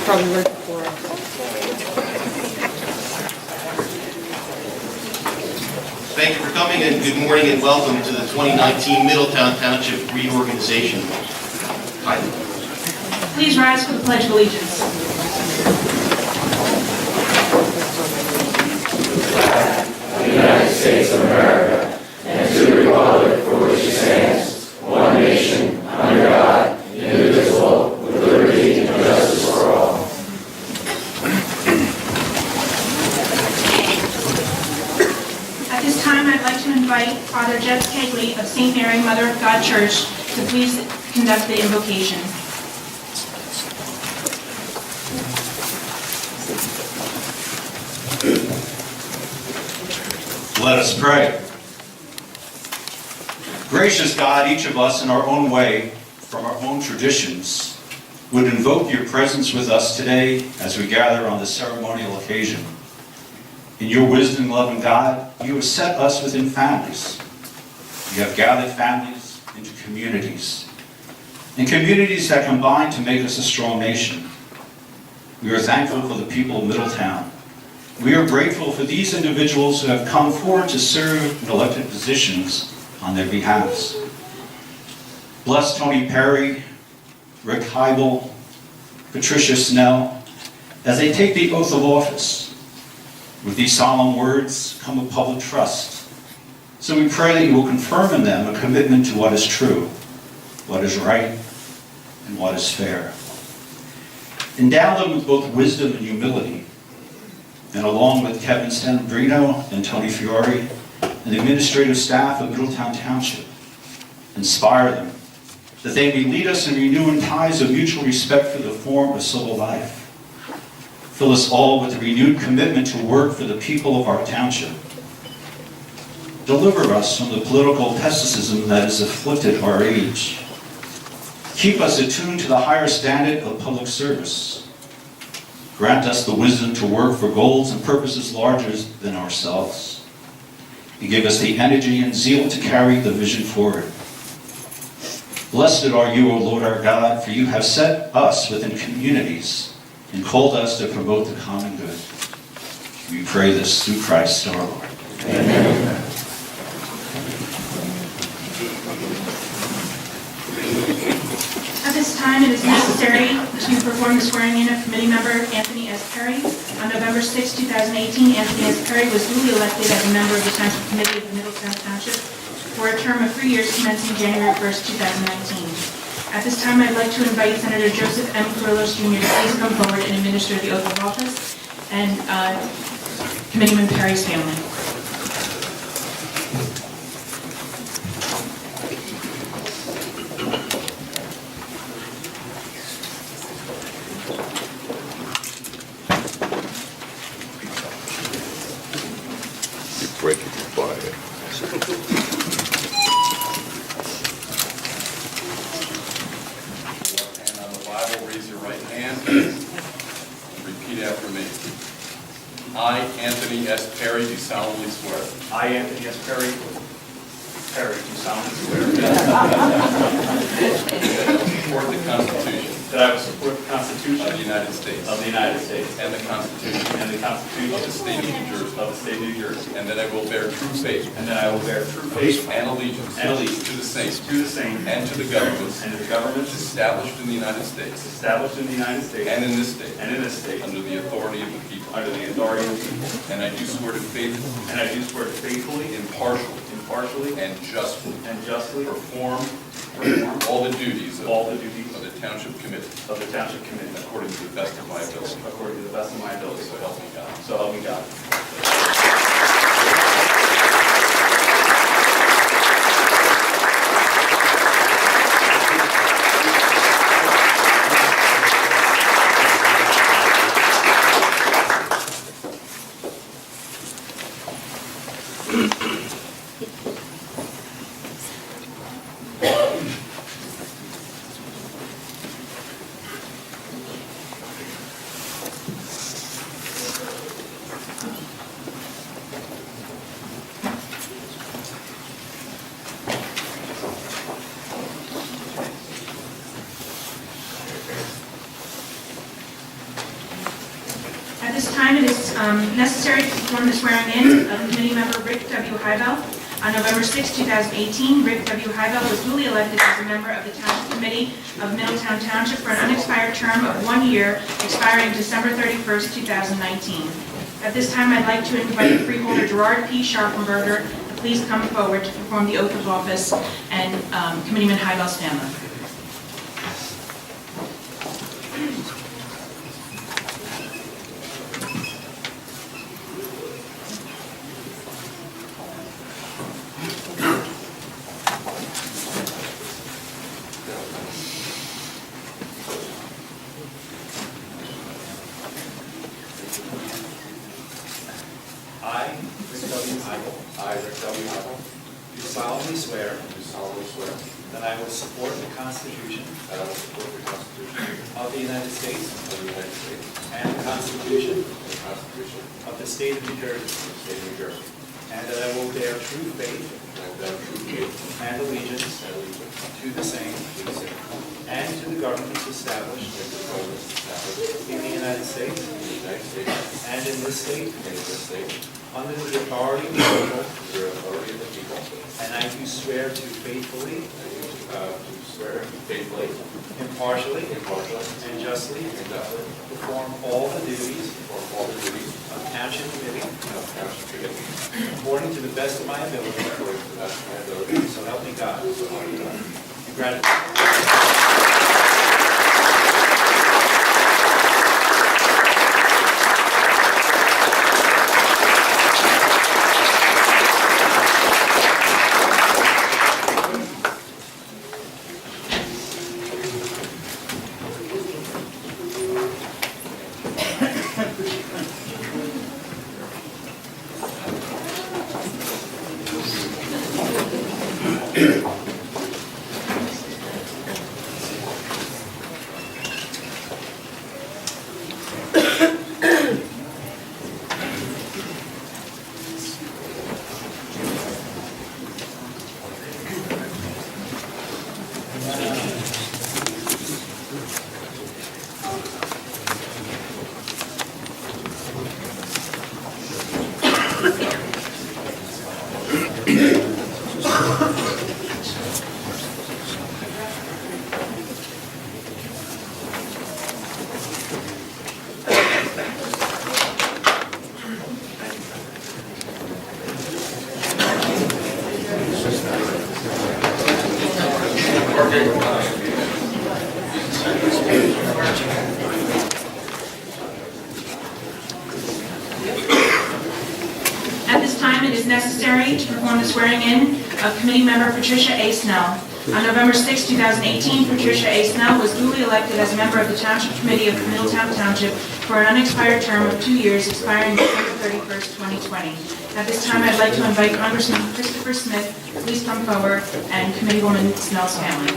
Probably right before us. Thank you for coming, and good morning and welcome to the 2019 Middletown Township reorganization. Hi. Please rise for the Pledge of Allegiance. The United States of America, and to the republic for which it stands, one nation, under God, indivisible, with liberty and justice for all. At this time, I'd like to invite Father Jeff Kegley of St. Mary, Mother of God Church to please conduct the invocation. Let us pray. Gracious God, each of us in our own way, from our own traditions, would invoke your presence with us today as we gather on this ceremonial occasion. In your wisdom, loving God, you have set us within families. You have gathered families into communities, and communities that combine to make us a strong nation. We are thankful for the people of Middletown. We are grateful for these individuals who have come forward to serve in elected positions on their behalves. Bless Tony Perry, Rick Heibel, Patricia Snell, as they take the oath of office. With these solemn words come a public trust. So we pray that you will confirm in them a commitment to what is true, what is right, and what is fair. Endow them with both wisdom and humility, and along with Kevin Stenbrino and Tony Fiore and the administrative staff of Middletown Township, inspire them that they may lead us in renewing ties of mutual respect for the form of civil life. Fill us all with a renewed commitment to work for the people of our township. Deliver us from the political pessimism that has afflicted our age. Keep us attuned to the higher standard of public service. Grant us the wisdom to work for goals and purposes larger than ourselves. And give us the energy and zeal to carry the vision forward. Blessed are you, O Lord our God, for you have set us within communities and called us to promote the common good. We pray this through Christ our Lord. Amen. At this time, it is necessary to perform the swearing-in of committee member Anthony S. Perry. On November 6, 2018, Anthony S. Perry was duly elected as a member of the Township Committee of the Middletown Township for a term of 3 years commencing January 1, 2019. At this time, I'd like to invite Senator Joseph M. Carrillos Jr. to please come forward and administer the oath of office, and Committeeman Perry's family. Breaking the fire. And on the Bible, raise your right hand. Repeat after me. I, Anthony S. Perry, do solemnly swear. I, Anthony S. Perry, do solemnly swear Support the Constitution that I will support the Constitution of the United States of the United States and the Constitution and the Constitution of the State of New Jersey, of the State of New Jersey, and that I will bear true faith and that I will bear true faith and allegiance to the same and to the governments to the governments established in the United States established in the United States and in this state under under the authority of the people. the authority of the people. And I do swear to faithfully, And I do swear to faithfully, impartially, and justly perform all the duties of all the duties the Township Committee of the Township Committee according to the best of my ability. according to the best of my ability. So help me God. So help me God. time, it is necessary to perform the swearing-in of committee member Rick W. Hybel. On November 6, 2018, Rick W. Hybel was duly elected as a member of the Township Committee of Middletown Township for an unexpired term of 1 year, expiring December 31st, 2019. At this time, I'd like to invite Freeholder Gerard P. Scharfenberger to please come forward to perform the oath of office, and Committeeman Hybel stand up. I, Rick W. Heigl, do solemnly swear that I will support the Constitution of the United States and the Constitution of the State of New Jersey, and that I will bear true faith and allegiance to the same and to the governments established in the United States and in this state under the authority of the people. And I do swear to faithfully, impartially, and justly perform all the duties of Township Committee according to the best of my ability. So help me God. Congratulations. At this time, it is necessary to perform the swearing-in of committee member Patricia A. Snell. On November 6, 2018, Patricia A. Snell was duly elected as a member of the Township Committee of Middletown Township for an unexpired term of 2 years, expiring December 31st, 2020. At this time, I'd like to invite Congressman Christopher Smith to please come forward, and Committeewoman Snell's family.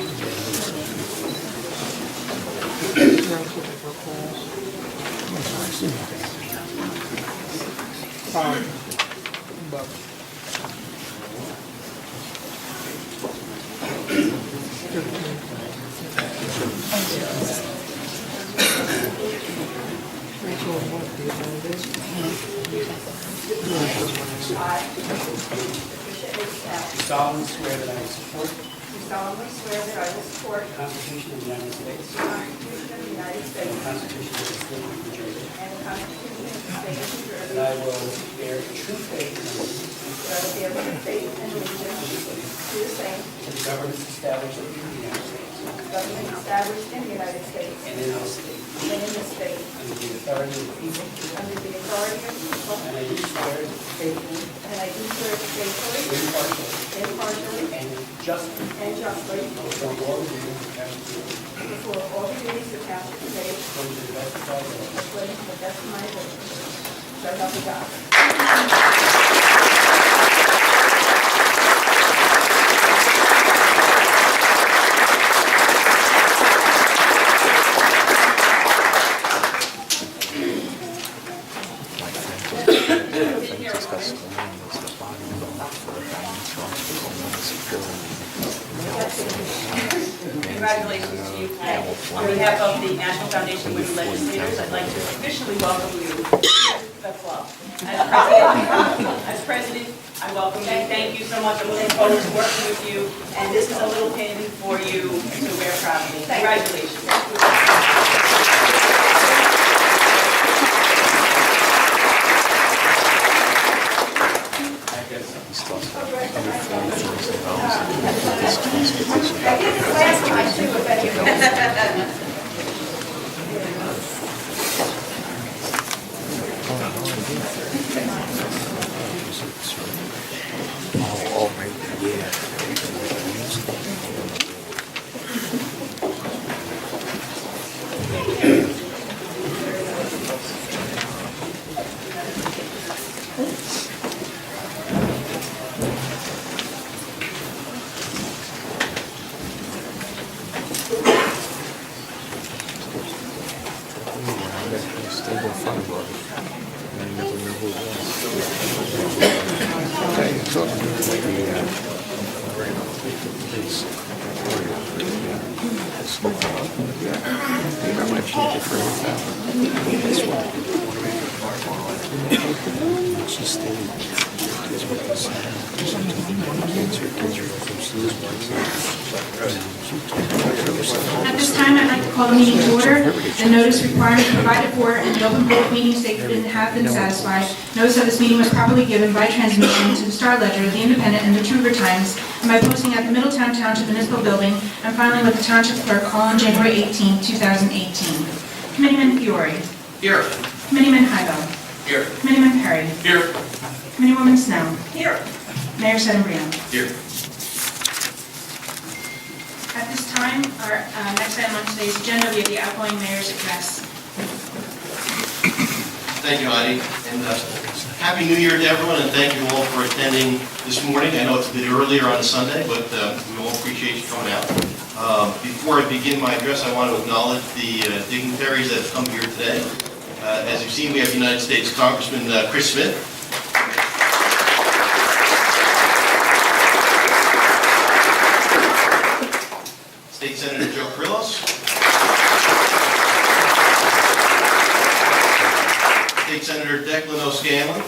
Do solemnly swear that I will support Do solemnly swear that I will support the Constitution of the United States the Constitution of the United and States the Constitution of the State of New Jersey, and the Constitution of the State of New Jersey, that I will bear true faith and allegiance that I will bear true faith and allegiance to the same, to the governments established in the United States government established in the United States and in this state, and in this state, under the authority of the people, under the authority of the people, and I do swear faithfully, and I do swear faithfully, impartially, impartially, and justly and justly perform all the duties of Township Committee perform all the duties of Township Committee according to the best of my ability. according to the best of my ability. So help me God. Congratulations to you, Pat. On behalf of the National Foundation of Women Legislators, I'd like to officially welcome you to the club. As president, I welcome you. Thank you so much. I'm looking forward to working with you. And this is a little pin for you to wear proudly. Congratulations. At this time, I'd like to call the meeting to order. The notice requirement provided for in the open public meeting statement have been satisfied. Notice of this meeting was properly given by transmission to the Star Ledger, the Independent, and the True River Times, and by posting at the Middletown Township Municipal Building, and finally with the Township Clerk all on January 18, 2018. Committeeman Fiore. Here. Committeeman Heibel. Here. Committeeman Perry. Here. Committeewoman Snow. Here. Mayor Sedembrino. Here. At this time, our next item on today's agenda, we have the outgoing mayor's address. Thank you, Heidi. And Happy New Year to everyone, and thank you all for attending this morning. I know it's a bit earlier on a Sunday, but we all appreciate you coming out. Before I begin my address, I want to acknowledge the dignitaries that have come here today. As you've seen, we have United States Congressman Chris Smith. State Senator Joe Krillos. State Senator Declan O'Scanlan.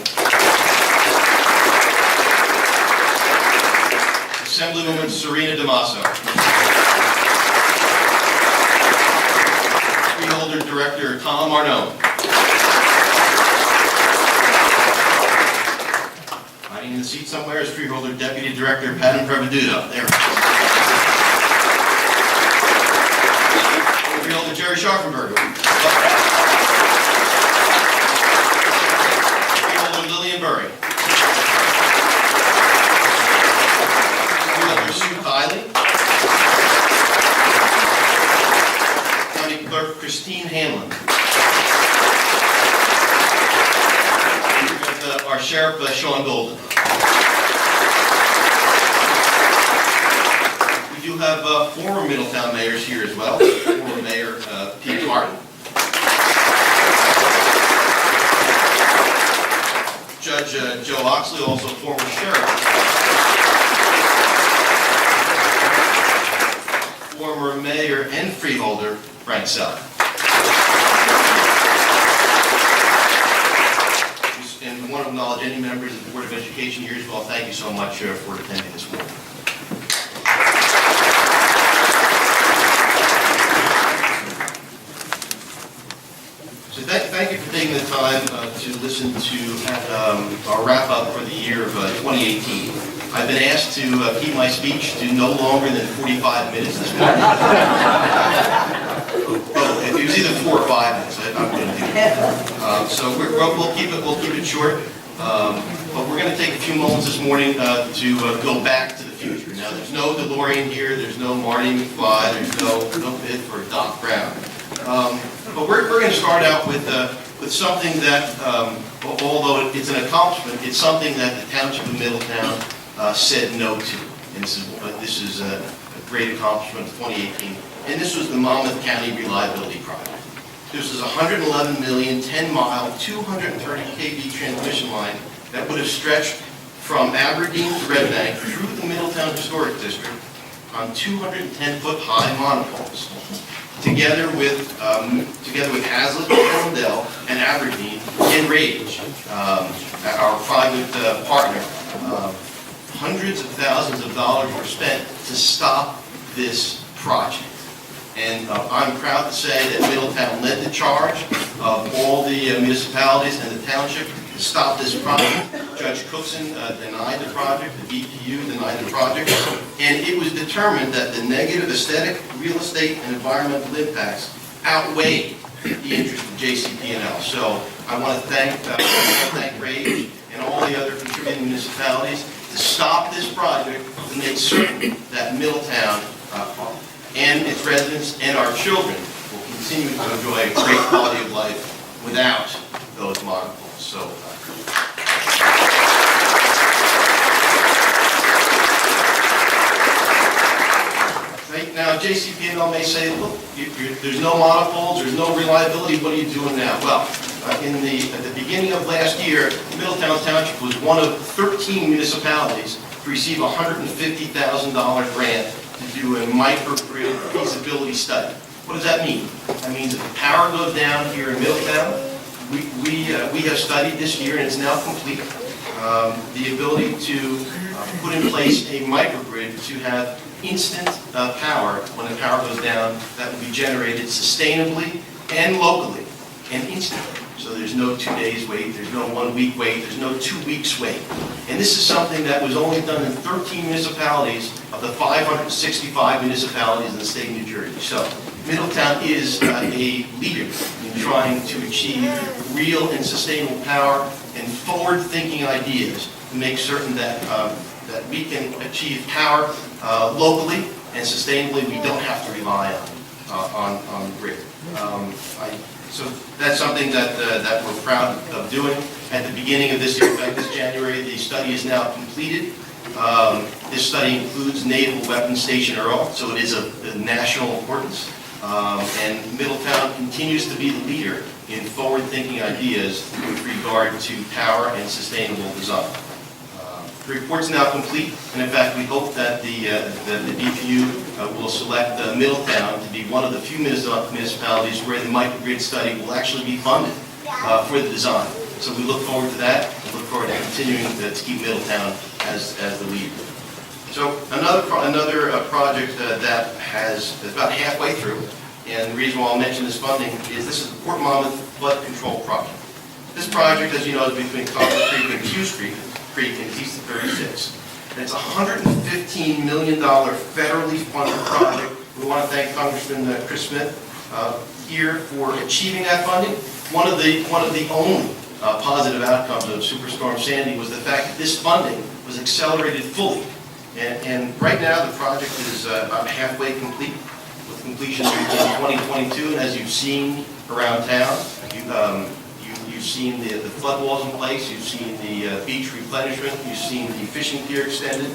Assemblywoman Serena Damaso. Freeholder Director Tom Arnone. Hiding in the seat somewhere is Freeholder Deputy Director Padam Pravaduta. There. Freeholder Jerry Scharfenberger. Freeholder Lillian Burry. Freeholder Sue Kiley. County Clerk Christine Hanlon. And our Sheriff Sean Golden. We do have former Middletown mayors here as well. Former Mayor Pete Martin. Judge Joe Oxley, also former sheriff. Former mayor and freeholder Frank Sell. And we want to acknowledge any members of the Board of Education here as well. Thank you so much for attending this morning. So thank you for taking the time to listen to our wrap-up for the year of 2018. I've been asked to keep my speech to no longer than 45 minutes this morning. Well, it was either 4 or 5 minutes. I'm going to do that. So we'll keep it short. But we're going to take a few moments this morning to go back to the future. Now, there's no DeLorean here. There's no Marty McFly. There's no bid for Doc Brown. But we're going to start out with something that, although it's an accomplishment, it's something that the Township of Middletown said no to. And this is a great accomplishment of 2018. And this was the Monmouth County Reliability Project. This is a $111 million, 10-mile, 230 kV transmission line that would have stretched from Aberdeen to Red Bank through the Middletown Historic District on 210-foot-high monopoles. Together with Hazlitt, Arundel, and Aberdeen, and Rage, our private partner, hundreds of thousands of dollars were spent to stop this project. And I'm proud to say that Middletown led the charge of all the municipalities and the township to stop this project. Judge Cookson denied the project, the BPU denied the project, and it was determined that the negative aesthetic, real estate, and environmental impacts outweighed the interest of JCP&L. So I want to thank Rage and all the other contributing municipalities to stop this project to make certain that Middletown and its residents and our children will continue to enjoy a great quality of life without those monopoles. So. Now, JCP&L may say, look, there's no monopoles, there's no reliability, what are you doing now? Well, at the beginning of last year, Middletown Township was one of 13 municipalities to receive a $150,000 grant to do a microgrid feasibility study. What does that mean? That means if the power goes down here in Middletown, we have studied this year, and it's now complete, the ability to put in place a microgrid to have instant power when the power goes down that will be generated sustainably and locally and instantly. So there's no 2 days wait, there's no 1 week wait, there's no 2 weeks wait. And this is something that was only done in 13 municipalities of the 565 municipalities in the state of New Jersey. So Middletown is a leader in trying to achieve real and sustainable power and forward-thinking ideas to make certain that that we can achieve power locally and sustainably. We don't have to rely on the grid. So that's something that we're proud of doing. At the beginning of this year, in fact, this January, the study is now completed. This study includes Naval Weapons Station Earl, so it is of national importance. And Middletown continues to be the leader in forward-thinking ideas with regard to power and sustainable design. The report's now complete, and in fact, we hope that the DPU will select Middletown to be one of the few municipalities where the microgrid study will actually be funded for the design. So we look forward to that, and look forward to continuing to keep Middletown as the lead. So another project that is about halfway through, and the reason why I'll mention this funding is this is the Port Monmouth Flood Control Project. This project, as you know, is between Copper Creek and Hughes Creek and east of 36. And it's a $115 million federally funded project. We want to thank Congressman Chris Smith here for achieving that funding. One of the only positive outcomes of Superstorm Sandy was the fact that this funding was accelerated fully. And right now the project is about halfway complete, with completion in 2022. And as you've seen around town, you've seen the flood walls in place, you've seen the beach replenishment, you've seen the fishing pier extended.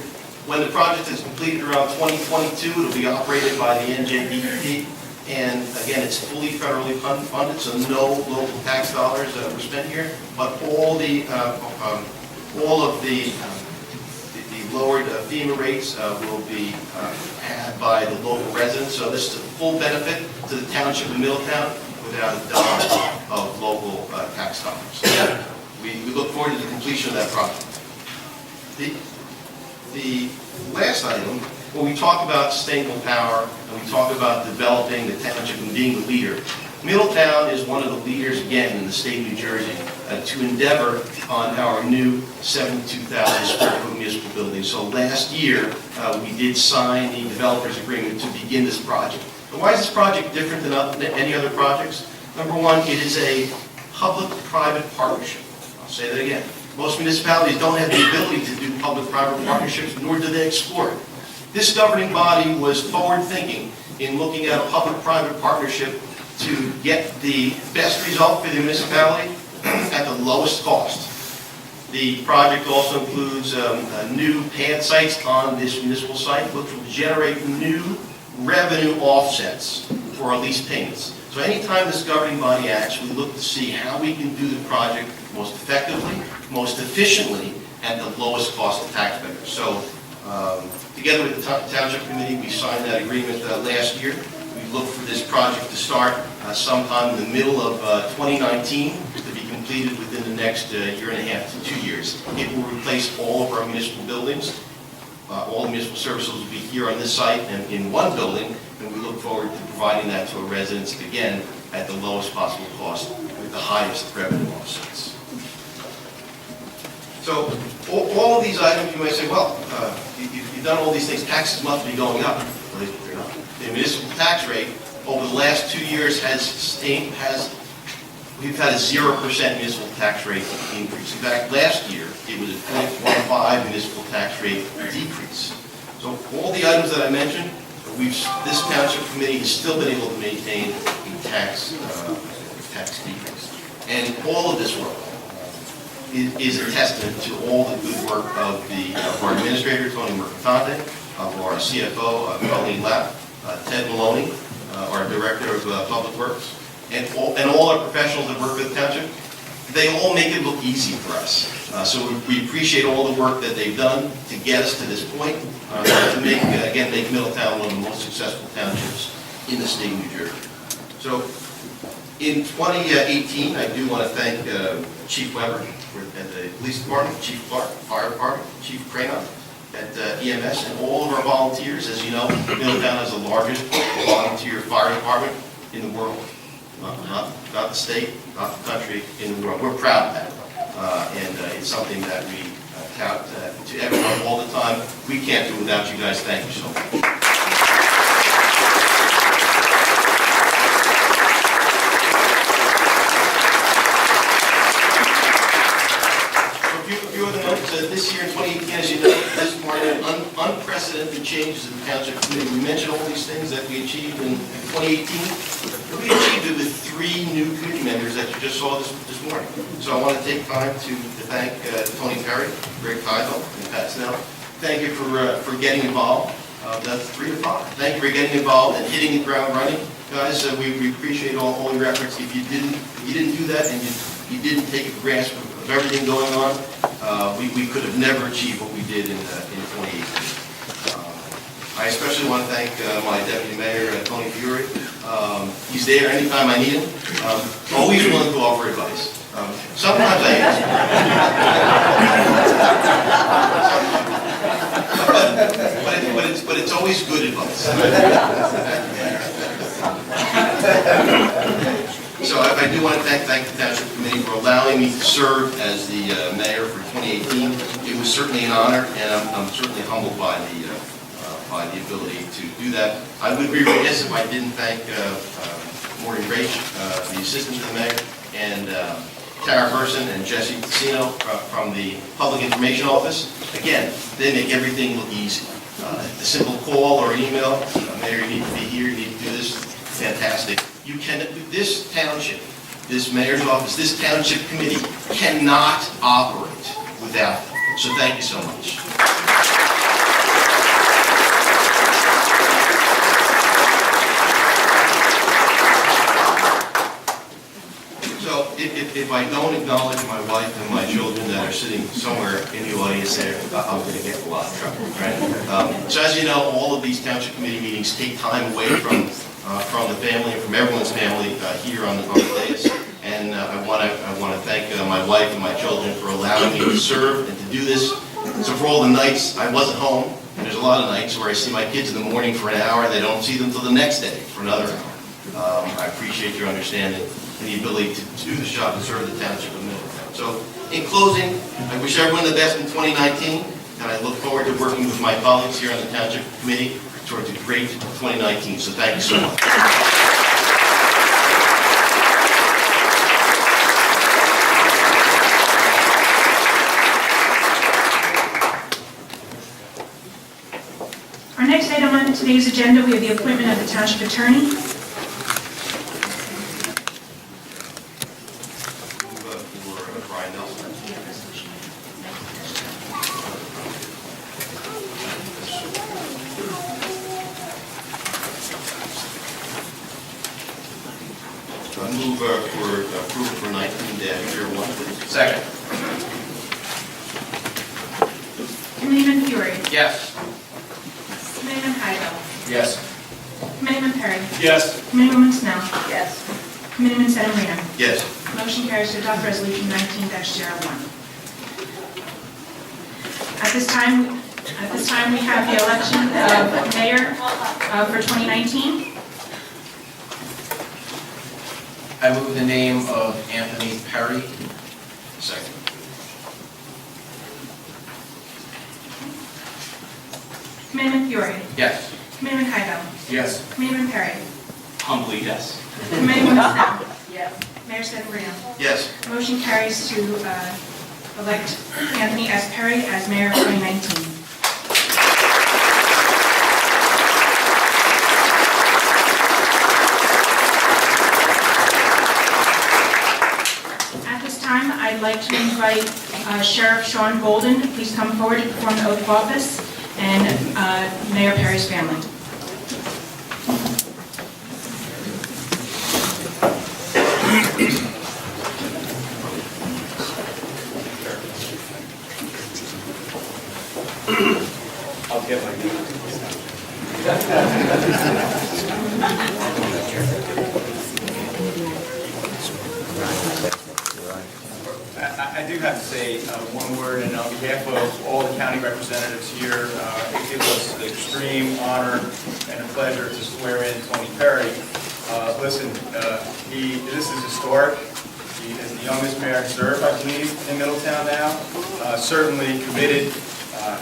When the project is completed around 2022, it'll be operated by the NJDEP. And again, it's fully federally funded, so no local tax dollars were spent here. But all of the lowered FEMA rates will be had by the local residents. So this is a full benefit to the Township of Middletown without a dollar of local tax dollars. So we look forward to the completion of that project. The last item, when we talk about sustainable power and we talk about developing the township and being the leader, Middletown is one of the leaders again in the state of New Jersey to endeavor on our new 72,000 square foot municipal building. So last year we did sign the developers agreement to begin this project. But why is this project different than any other projects? Number one, it is a public-private partnership. I'll say that again. Most municipalities don't have the ability to do public-private partnerships, nor do they explore it. This governing body was forward-thinking in looking at a public-private partnership to get the best result for the municipality at the lowest cost. The project also includes new pad sites on this municipal site, which will generate new revenue offsets for our lease payments. So anytime this governing body acts, we look to see how we can do the project most effectively, most efficiently, at the lowest cost of taxpayers. So Together with the Township Committee, we signed that agreement last year. We look for this project to start sometime in the middle of 2019 to be completed within the next year and a half to 2 years. It will replace all of our municipal buildings. All the municipal services will be here on this site and in one building, and we look forward to providing that to our residents again at the lowest possible cost with the highest revenue offsets. So all of these items, you may say, well, you've done all these things, taxes must be going up. Well, they're not. The municipal tax rate over the last 2 years we've had a 0% municipal tax rate increase. In fact, last year, it was a 0.15 municipal tax rate decrease. So all the items that I mentioned, this Township Committee has still been able to maintain a tax decrease. And all of this work is a testament to all the good work of our administrator, Tony Mercatante, of our CFO, Colleen Lapp, Ted Maloney, our Director of Public Works, and all our professionals that work with the Township. They all make it look easy for us. So we appreciate all the work that they've done to get us to this point, to make Middletown one of the most successful townships in the state of New Jersey. So in 2018, I do want to thank Chief Weber at the Police Department, Chief Clark, Fire Department, Chief Cranon at EMS, and all of our volunteers. As you know, Middletown has the largest volunteer fire department in the world. Not the state, not the country, in the world. We're proud of that. And it's something that we tout to everyone all the time. We can't do it without you guys. Thank you so much. This year in 2018, as you know, this marked unprecedented changes in the Township Committee. We mentioned all these things that we achieved in 2018. We achieved it with 3 new committee members that you just saw this morning. So I want to take time to thank Tony Fiore, Greg Keisel, and Pat Snell. Thank you for getting involved. That's 3 to 5. Thank you for getting involved and hitting the ground running. Guys, we appreciate all your efforts. If you didn't do that and you didn't take a grasp of everything going on, we could have never achieved what we did in 2018. I especially want to thank my Deputy Mayor, Tony Fiore. He's there anytime I need him. Always willing to offer advice. Sometimes I answer. but it's always good advice. So I do want to thank the Township Committee for allowing me to serve as the mayor for 2018. It was certainly an honor, and I'm certainly humbled by the ability to do that. I would be remiss if I didn't thank Maureen Rach, the assistant to the mayor, and Tara Burson and Jesse Casino from the Public Information Office. Again, they make everything look easy. A simple call or an email, Mayor, you need to be here, you need to do this. Fantastic. You can, this township, this mayor's office, this Township Committee cannot operate without them. So thank you so much. So if I don't acknowledge my wife and my children that are sitting somewhere in the audience there, I'm going to get in a lot of trouble, right? So as you know, all of these Township Committee meetings take time away from the family and from everyone's family here on the dais. And I want to thank my wife and my children for allowing me to serve and to do this. So for all the nights I wasn't home, and there's a lot of nights where I see my kids in the morning for an hour and they don't see them until the next day for another hour. I appreciate your understanding and the ability to do this job and serve the Township of Middletown. So in closing, I wish everyone the best in 2019, and I look forward to working with my colleagues here on the Township Committee towards a great 2019. So thank you so much. Our next item on today's agenda, we have the appointment of the Township Attorney. Move for approval for 19-01. Second. Councilman Fiore. Yes. Yes. Committeeman Perry. Yes. Committeewoman Snell. Yes. Committeeman Sedambrino. Yes. Motion carries to adopt resolution 19-01. At this time, we have the election of mayor for 2019. I move the name of Anthony Perry. Second. Committeeman Fiore. Yes. Committeeman Heidel. Yes. Committeeman Perry. Humbly, yes. Committeewoman Snell. Yes. Mayor Sedambrino. Yes. Motion carries to elect Anthony S. Perry as mayor of 2019. At this time, I'd like to invite Sheriff Sean Golden to please come forward to perform the oath of office, and Mayor Perry's family. I'll get my name. I do have to say one word, and on behalf of all the county representatives here, it gives us extreme honor and a pleasure to swear in Tony Perry. Listen, this is historic. He is the youngest mayor to serve, I believe, in Middletown now. Certainly committed,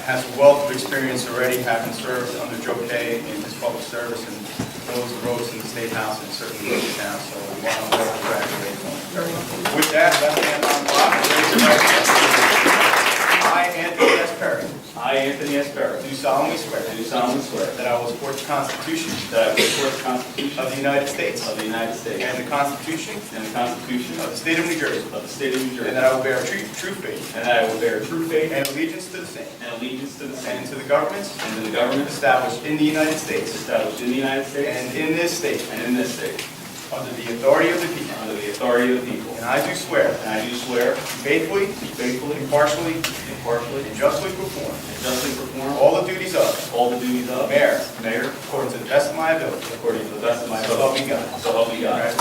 has a wealth of experience already, having served under Joe Kay in his public service and those roles in the State House and certainly Middletown. So we want to congratulate Tony Perry. With that, left hand on block, raise your right hand. I, Anthony S. Perry. I, Anthony S. Perry, Do solemnly swear. do solemnly swear That I will support the Constitution that I will support the Constitution of the United States of the United States and the Constitution and the Constitution of the State of New Jersey, of the State of New Jersey, and that I will bear true faith and that I will bear true faith and allegiance to the same and allegiance to the and same to the governments and to the government established in the United States established in the United States and in this state and in this state, under the authority of the people. under the authority of the people. And I do swear And I do swear faithfully, faithfully, impartially, impartially, and justly perform and justly perform all the duties of all the duties of Mayor Mayor according to the best of my ability. according to the best of my So help ability. me God. So help me God.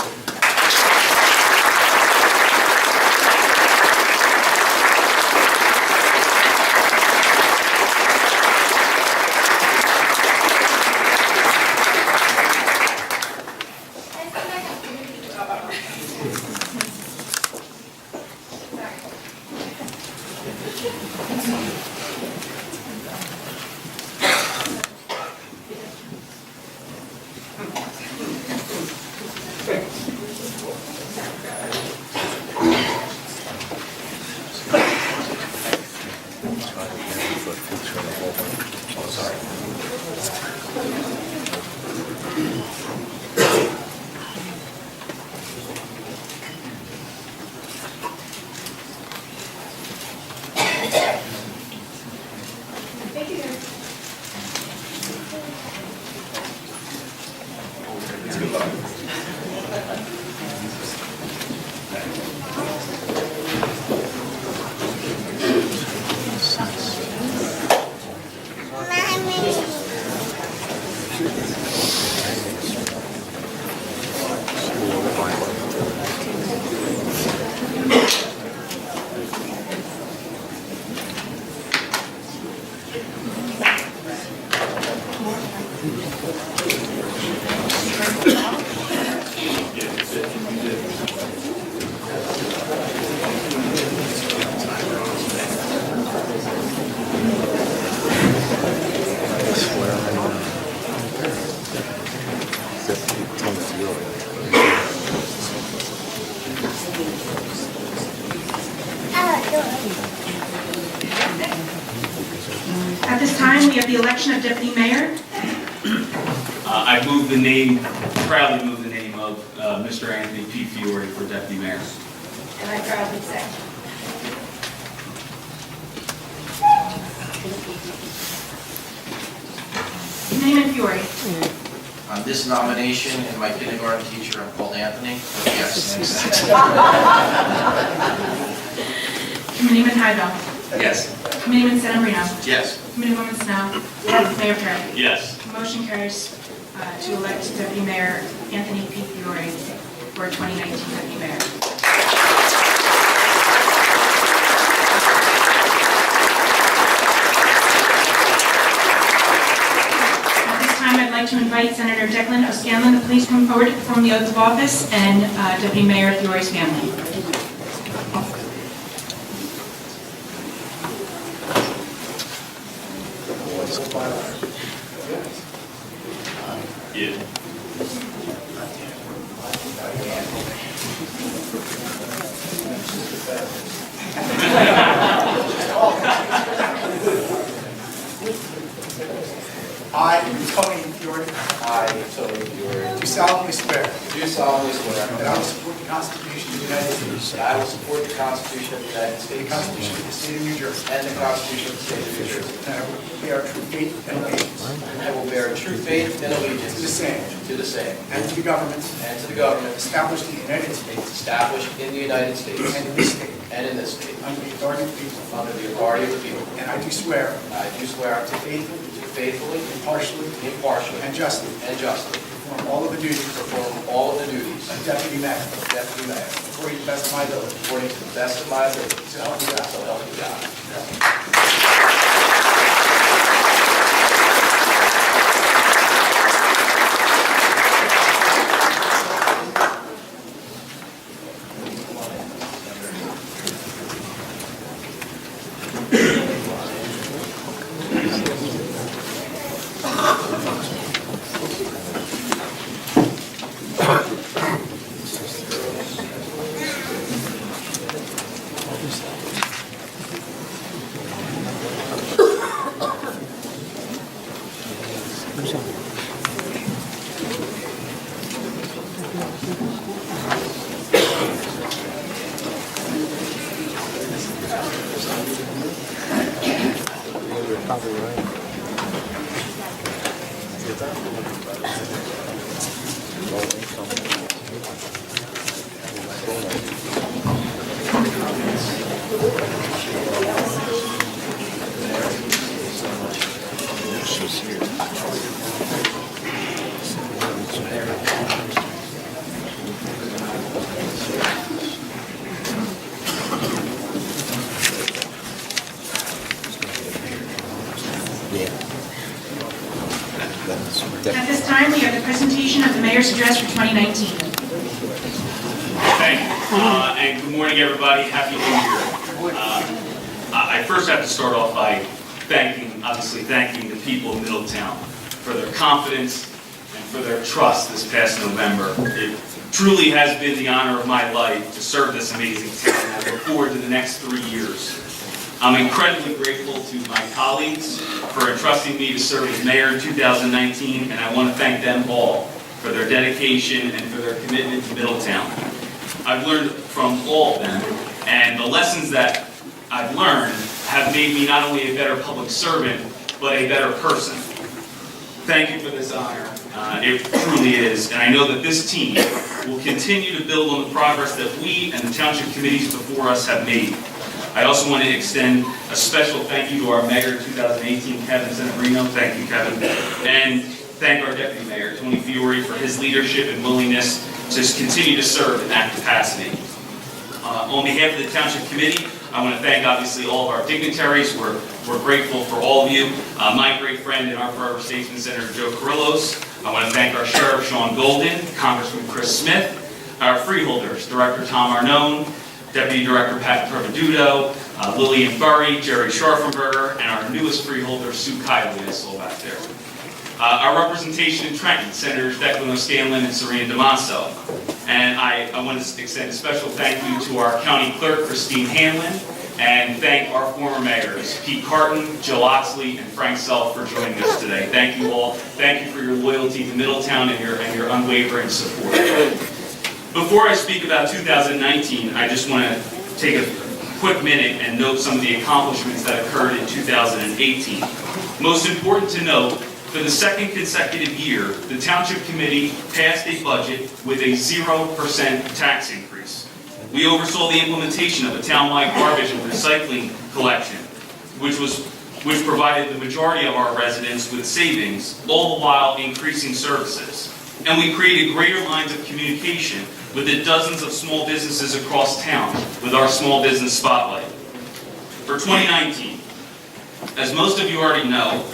Congratulations. Good luck. At this time, we have the election of deputy mayor. I proudly move the name of Mr. Anthony P. Fiore for deputy mayor. And I proudly say. Committeeman Fiore. On this nomination, and my kindergarten teacher, I'm called Anthony. Yes. Committeeman Heidel. Yes. Committeeman Sedambrino. Yes. Committeewoman Snell. Mayor Perry. Yes. Motion carries to elect Deputy Mayor Anthony P. Fiore for 2019 Deputy Mayor. At this time, I'd like to invite Senator Declan O'Scanlan to please come forward to perform the oath of office and Deputy Mayor Fiore's family. Yeah. I, Tony Fiore, I, Tony Fiore, do solemnly swear do solemnly swear that I will support the Constitution of the United States that I will support the Constitution of the United and the States Constitution of the State of New Jersey, and the Constitution of the State of New Jersey, and I will bear true faith and allegiance and I will bear true faith and to the allegiance same to the same and to the governments and to the government established in the United States established in the United States and in this state and in this state, under the authority of the people. under the authority of the people. And I do swear I do swear to faithfully, to faithfully, impartially, impartially, and justly and justly perform all of the duties perform all of the duties of Deputy Mayor of Deputy Mayor according to the best of my ability. according to the best of my ability. So help me God. So help me God. At this time, we have the presentation of the mayor's address for 2019. Thank you, and good morning, everybody. Happy New Year. I first have to start off by obviously thanking the people of Middletown for their confidence and for their trust this past November. It truly has been the honor of my life to serve this amazing town, and I look forward to the next 3 years. I'm incredibly grateful to my colleagues for entrusting me to serve as mayor in 2019, and I want to thank them all for their dedication and for their commitment to Middletown. I've learned from all of them, and the lessons that I've learned have made me not only a better public servant, but a better person. Thank you for this honor. It truly is, and I know that this team will continue to build on the progress that we and the township committees before us have made. I also want to extend a special thank you to our mayor in 2018, Kevin Senabrino. Thank you, Kevin. And thank our deputy mayor, Tony Fiore, for his leadership and willingness to continue to serve in that capacity. On behalf of the township committee, I want to thank obviously all of our dignitaries. We're grateful for all of you. My great friend and our forever statesman, Senator Joe Carrillos. I want to thank our sheriff, Sean Golden, Congressman Chris Smith, our freeholders, Director Tom Arnone, Deputy Director Pat Proveduto, Lillian Burry, Jerry Scharfenberger, and our newest freeholder, Sue Kiley, I saw back there. Our representation in Trenton, Senators Declan O'Scanlan and Serena Damaso. And I want to extend a special thank you to our county clerk, Christine Hanlon, and thank our former mayors, Pete Carton, Jill Oxley, and Frank Self for joining us today. Thank you all. Thank you for your loyalty to Middletown and your unwavering support. Before I speak about 2019, I just want to take a quick minute and note some of the accomplishments that occurred in 2018. Most important to note, for the second consecutive year, the Township Committee passed a budget with a 0% tax increase. We oversaw the implementation of a townwide garbage and recycling collection, which was which provided the majority of our residents with savings, all the while increasing services. And we created greater lines of communication with the dozens of small businesses across town with our Small Business Spotlight. For 2019, as most of you already know,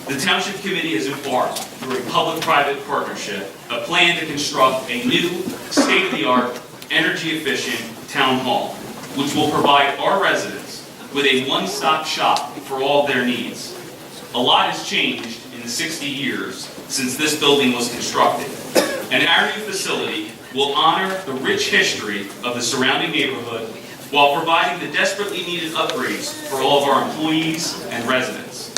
the Township Committee has embarked through a public-private partnership a plan to construct a new, state-of-the-art, energy-efficient town hall, which will provide our residents with a one-stop shop for all of their needs. A lot has changed in the 60 years since this building was constructed, and our new facility will honor the rich history of the surrounding neighborhood while providing the desperately needed upgrades for all of our employees and residents.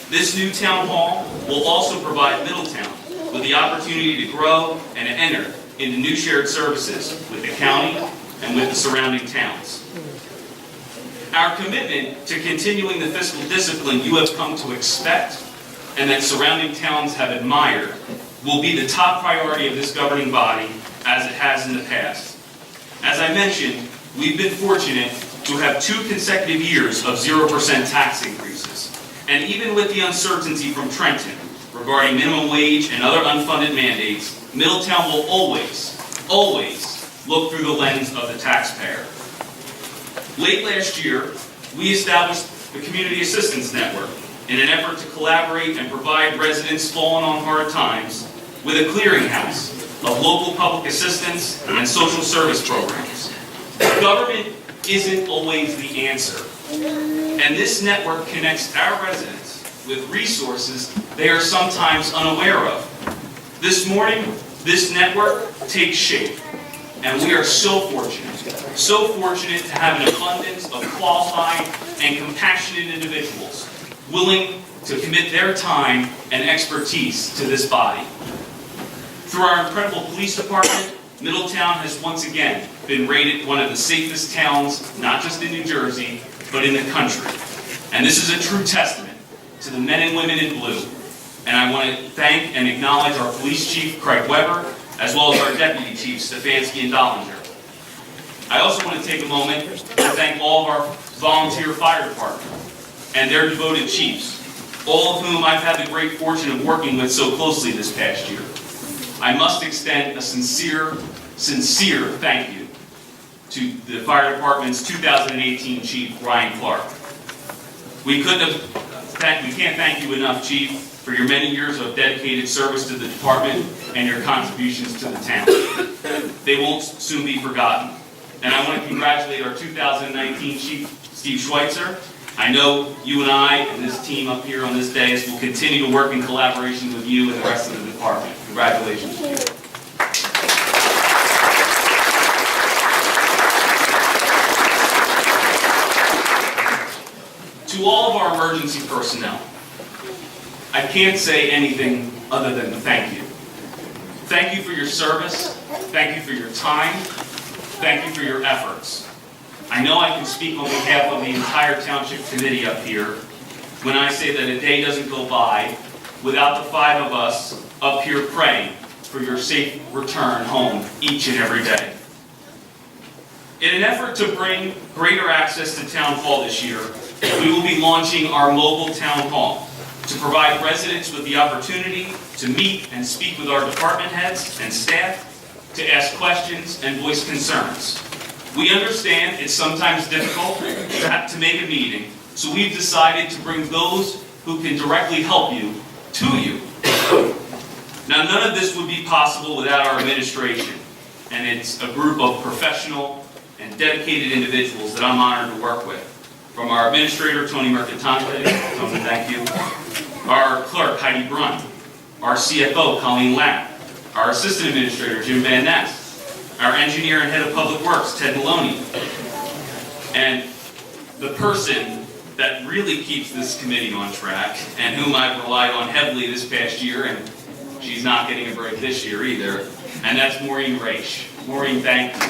This new town hall will also provide Middletown with the opportunity to grow and enter into new shared services with the county and with the surrounding towns. Our commitment to continuing the fiscal discipline you have come to expect and that surrounding towns have admired will be the top priority of this governing body as it has in the past. As I mentioned, we've been fortunate to have 2 consecutive years of 0% tax increases. And even with the uncertainty from Trenton regarding minimum wage and other unfunded mandates, Middletown will always look through the lens of the taxpayer. Late last year, we established the Community Assistance Network in an effort to collaborate and provide residents fallen on hard times with a clearinghouse of local public assistance and social service programs. Government isn't always the answer, and this network connects our residents with resources they are sometimes unaware of. This morning, this network takes shape, and we are so fortunate to have an abundance of qualified and compassionate individuals willing to commit their time and expertise to this body. Through our incredible police department, Middletown has once again been rated one of the safest towns, not just in New Jersey, but in the country. And this is a true testament to the men and women in blue. And I want to thank and acknowledge our police chief, Craig Weber, as well as our deputy chiefs, Stefanski and Dollinger. I also want to take a moment to thank all of our volunteer fire department and their devoted chiefs, all of whom I've had the great fortune of working with so closely this past year. I must extend a sincere thank you to the fire department's 2018 chief, Ryan Clark. We can't thank you enough, Chief, for your many years of dedicated service to the department and your contributions to the town. They won't soon be forgotten. And I want to congratulate our 2019 Chief, Steve Schweitzer. I know you and I and this team up here on this dais will continue to work in collaboration with you and the rest of the department. Congratulations, Chief. To all of our emergency personnel, I can't say anything other than thank you. Thank you for your service. Thank you for your time. Thank you for your efforts. I know I can speak on behalf of the entire Township Committee up here when I say that a day doesn't go by without the 5 of us up here praying for your safe return home each and every day. In an effort to bring greater access to Town Hall this year, we will be launching our mobile Town Hall to provide residents with the opportunity to meet and speak with our department heads and staff, to ask questions and voice concerns. We understand it's sometimes difficult to make a meeting, so we've decided to bring those who can directly help you to you. Now, none of this would be possible without our administration, and it's a group of professional and dedicated individuals that I'm honored to work with. From our administrator, Tony Mercatante, Tony, thank you. Our clerk, Heidi Brunn. Our CFO, Colleen Lapp. Our assistant administrator, Jim Van Ness. Our engineer and head of public works, Ted Maloney. And the person that really keeps this committee on track, and whom I've relied on heavily this past year, and she's not getting a break this year either, and that's Maureen Raish. Maureen, thank you.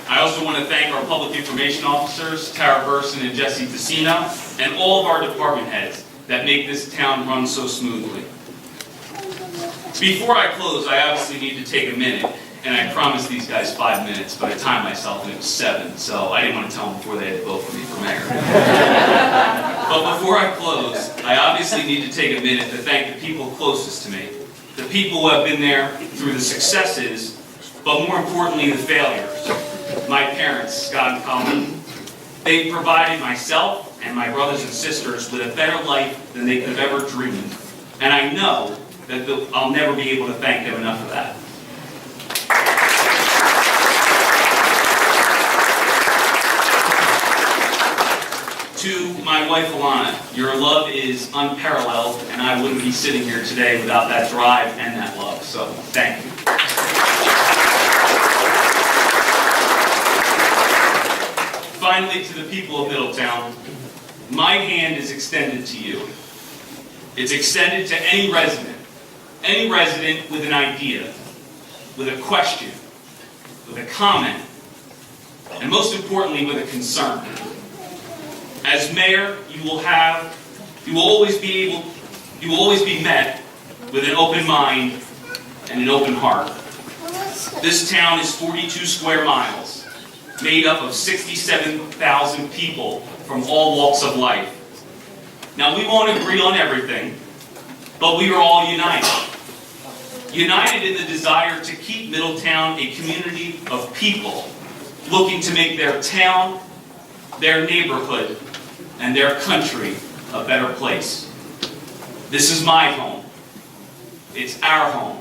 I also want to thank our public information officers, Tara Burson and Jesse Tessino, and all of our department heads that make this town run so smoothly. Before I close, I obviously need to take a minute and I promised these guys 5 minutes, but I timed myself and it was 7, so I didn't want to tell them before they had to vote for me for mayor. But before I close, I obviously need to take a minute to thank the people closest to me, the people who have been there through the successes, but more importantly, the failures. My parents, Scott and Colleen, they provided myself and my brothers and sisters with a better life than they could have ever dreamed. And I know that I'll never be able to thank them enough for that. To my wife, Alana, your love is unparalleled, and I wouldn't be sitting here today without that drive and that love, so thank you. Finally, to the people of Middletown, my hand is extended to you. It's extended to any resident with an idea, with a question, with a comment, and most importantly, with a concern. As mayor, you will always be met with an open mind and an open heart. This town is 42 square miles, made up of 67,000 people from all walks of life. Now, we won't agree on everything, but we are all united. United in the desire to keep Middletown a community of people looking to make their town, their neighborhood, and their country a better place. This is my home. It's our home.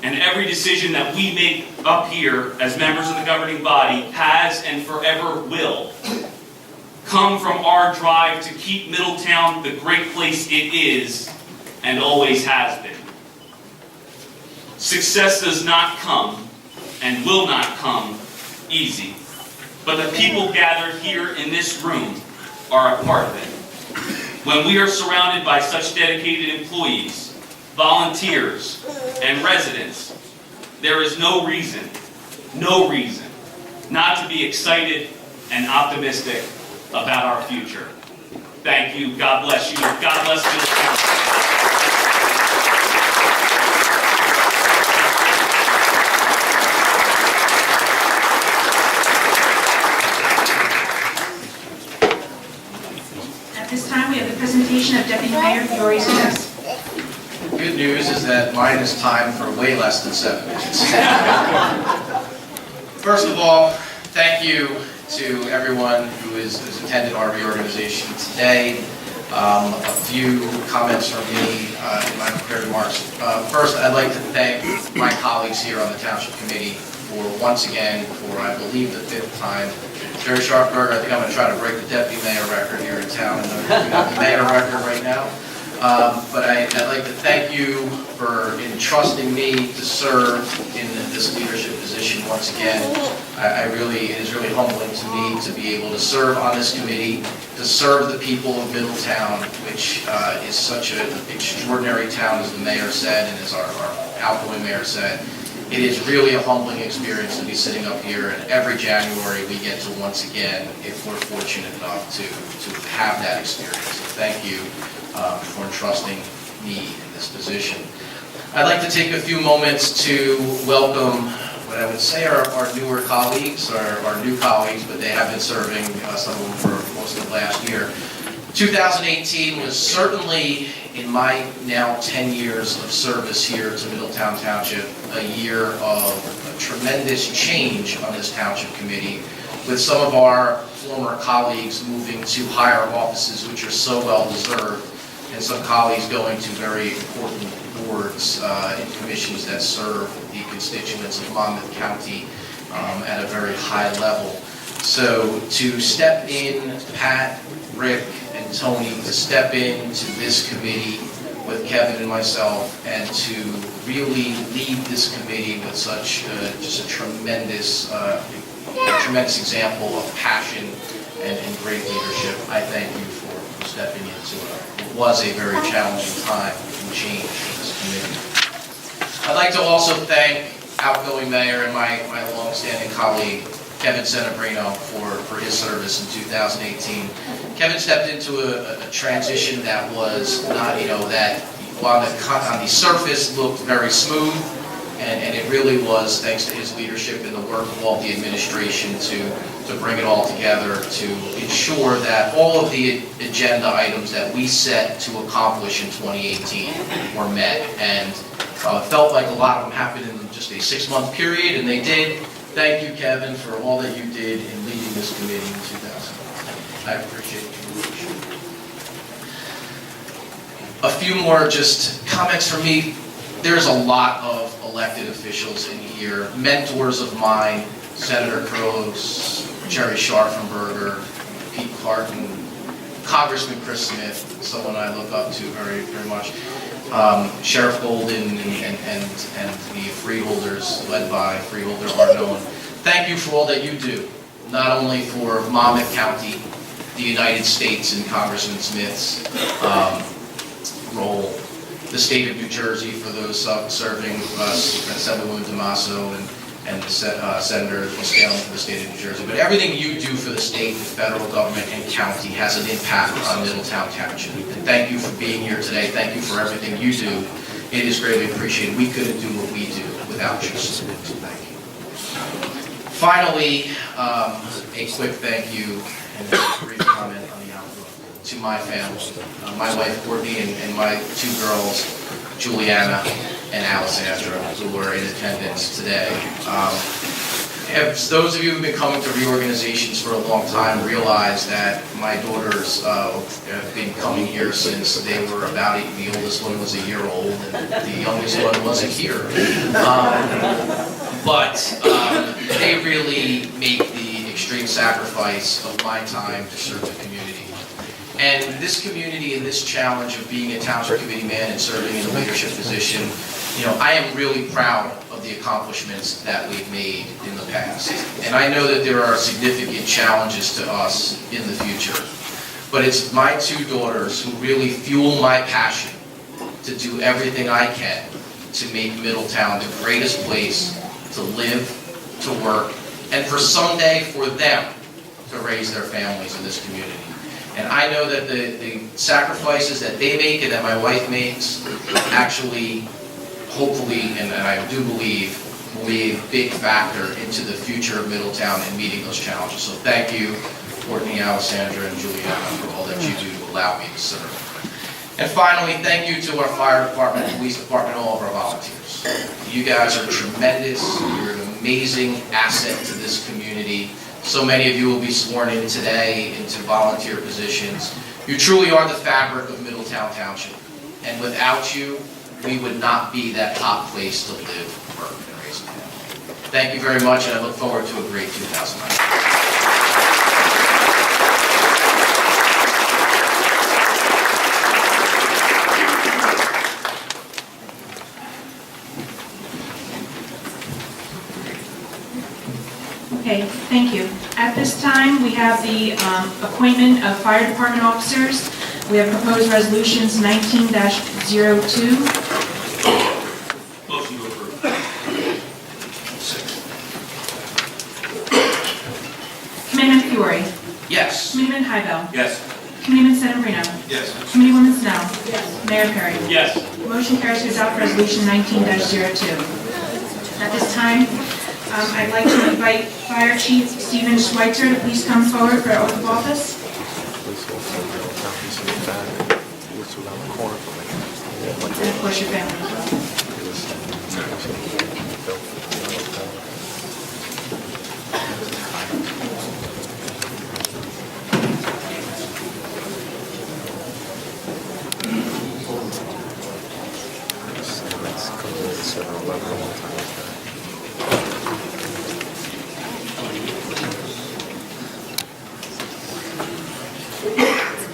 And every decision that we make up here as members of the governing body has and forever will come from our drive to keep Middletown the great place it is and always has been. Success does not come and will not come easy, but the people gathered here in this room are a part of it. When we are surrounded by such dedicated employees, volunteers, and residents, there is no reason not to be excited and optimistic about our future. Thank you. God bless you. God bless Middletown. At this time, we have the presentation of Deputy Mayor Fiore Suez. Good news is that mine is timed for way less than 7 minutes. First of all, thank you to everyone who has attended our reorganization today. A few comments from me in my prepared remarks. First, I'd like to thank my colleagues here on the Township Committee for once again, for I believe the 5th time, Jerry Sharpberger, I think I'm going to try to break the deputy mayor record here in town. I'm not the mayor record right now. But I'd like to thank you for entrusting me to serve in this leadership position once again. It is really humbling to me to be able to serve on this committee, to serve the people of Middletown, which is such an extraordinary town, as the mayor said, and as our outgoing mayor said. It is really a humbling experience to be sitting up here, and every January we get to once again, if we're fortunate enough to have that experience. So thank you for entrusting me in this position. I'd like to take a few moments to welcome what I would say are our newer colleagues, our new colleagues, but they have been serving, some of them for most of last year. 2018 was certainly, in my now 10 years of service here to Middletown Township, a year of a tremendous change on this Township Committee, with some of our former colleagues moving to higher offices, which are so well deserved, and some colleagues going to very important boards and commissions that serve the constituents of Monmouth County at a very high level. So to step in, Pat, Rick, and Tony, to step into this committee with Kevin and myself, and to really lead this committee with such just a tremendous example of passion and great leadership, I thank you for stepping into what was a very challenging time and change for this committee. I'd like to also thank outgoing mayor and my long-standing colleague, Kevin Senabrino, for his service in 2018. Kevin stepped into a transition that was not, that on the surface looked very smooth. and it really was thanks to his leadership and the work of all the administration to bring it all together to ensure that all of the agenda items that we set to accomplish in 2018 were met. And it felt like a lot of them happened in just a 6-month period, and they did. Thank you, Kevin, for all that you did in leading this committee in 2000. I appreciate it. A few more just comments from me. There's a lot of elected officials in here, mentors of mine, Senator Kurlos, Jerry Scharfenberger, Pete Clarkin, Congressman Chris Smith, someone I look up to very, very much, Sheriff Golden and the freeholders led by Freeholder Arnone. Thank you for all that you do, not only for Monmouth County, the United States and Congressman Smith's role, the state of New Jersey for those serving us, Assemblywoman Damaso and Senator Scaling for the state of New Jersey. But everything you do for the state, the federal government, and county has an impact on Middletown Township. And thank you for being here today. Thank you for everything you do. It is greatly appreciated. We couldn't do what we do without you. So thank you. Finally, a quick thank you and a brief comment on the outlook to my family, my wife Courtney and my 2 girls, Juliana and Alessandra, who were in attendance today. Those of you who've been coming to reorganizations for a long time realize that my daughters have been coming here since they were about 8. The oldest one was a year old, and the youngest one wasn't here. But they really make the extreme sacrifice of my time to serve the community. And this community and this challenge of being a township committee man and serving in a leadership position, you know, I am really proud of the accomplishments that we've made in the past. And I know that there are significant challenges to us in the future. But it's my 2 daughters who really fuel my passion to do everything I can to make Middletown the greatest place to live, to work, and for someday for them to raise their families in this community. And I know that the sacrifices that they make and that my wife makes actually, hopefully, and I do believe, will be a big factor into the future of Middletown and meeting those challenges. So thank you, Courtney, Alessandra, and Juliana, for all that you do to allow me to serve. And finally, thank you to our fire department, police department, and all of our volunteers. You guys are tremendous. You're an amazing asset to this community. So many of you will be sworn in today into volunteer positions. You truly are the fabric of Middletown Township. And without you, we would not be that top place to live, work, and raise a family. Thank you very much, and I look forward to a great 2019. Okay, thank you. At this time, we have the appointment of fire department officers. We have proposed resolutions 19-02. Motion to approve. Committeeman Fiore. Yes. Committeeman Hybel. Yes. Committeeman Sedambrino. Yes. Committeewoman Snell. Yes. Mayor Perry. Yes. Motion carries to adopt resolution 19-02. At this time, I'd like to invite Fire Chief Stephen Schweitzer to please come forward for oath of office. And of course your family as well.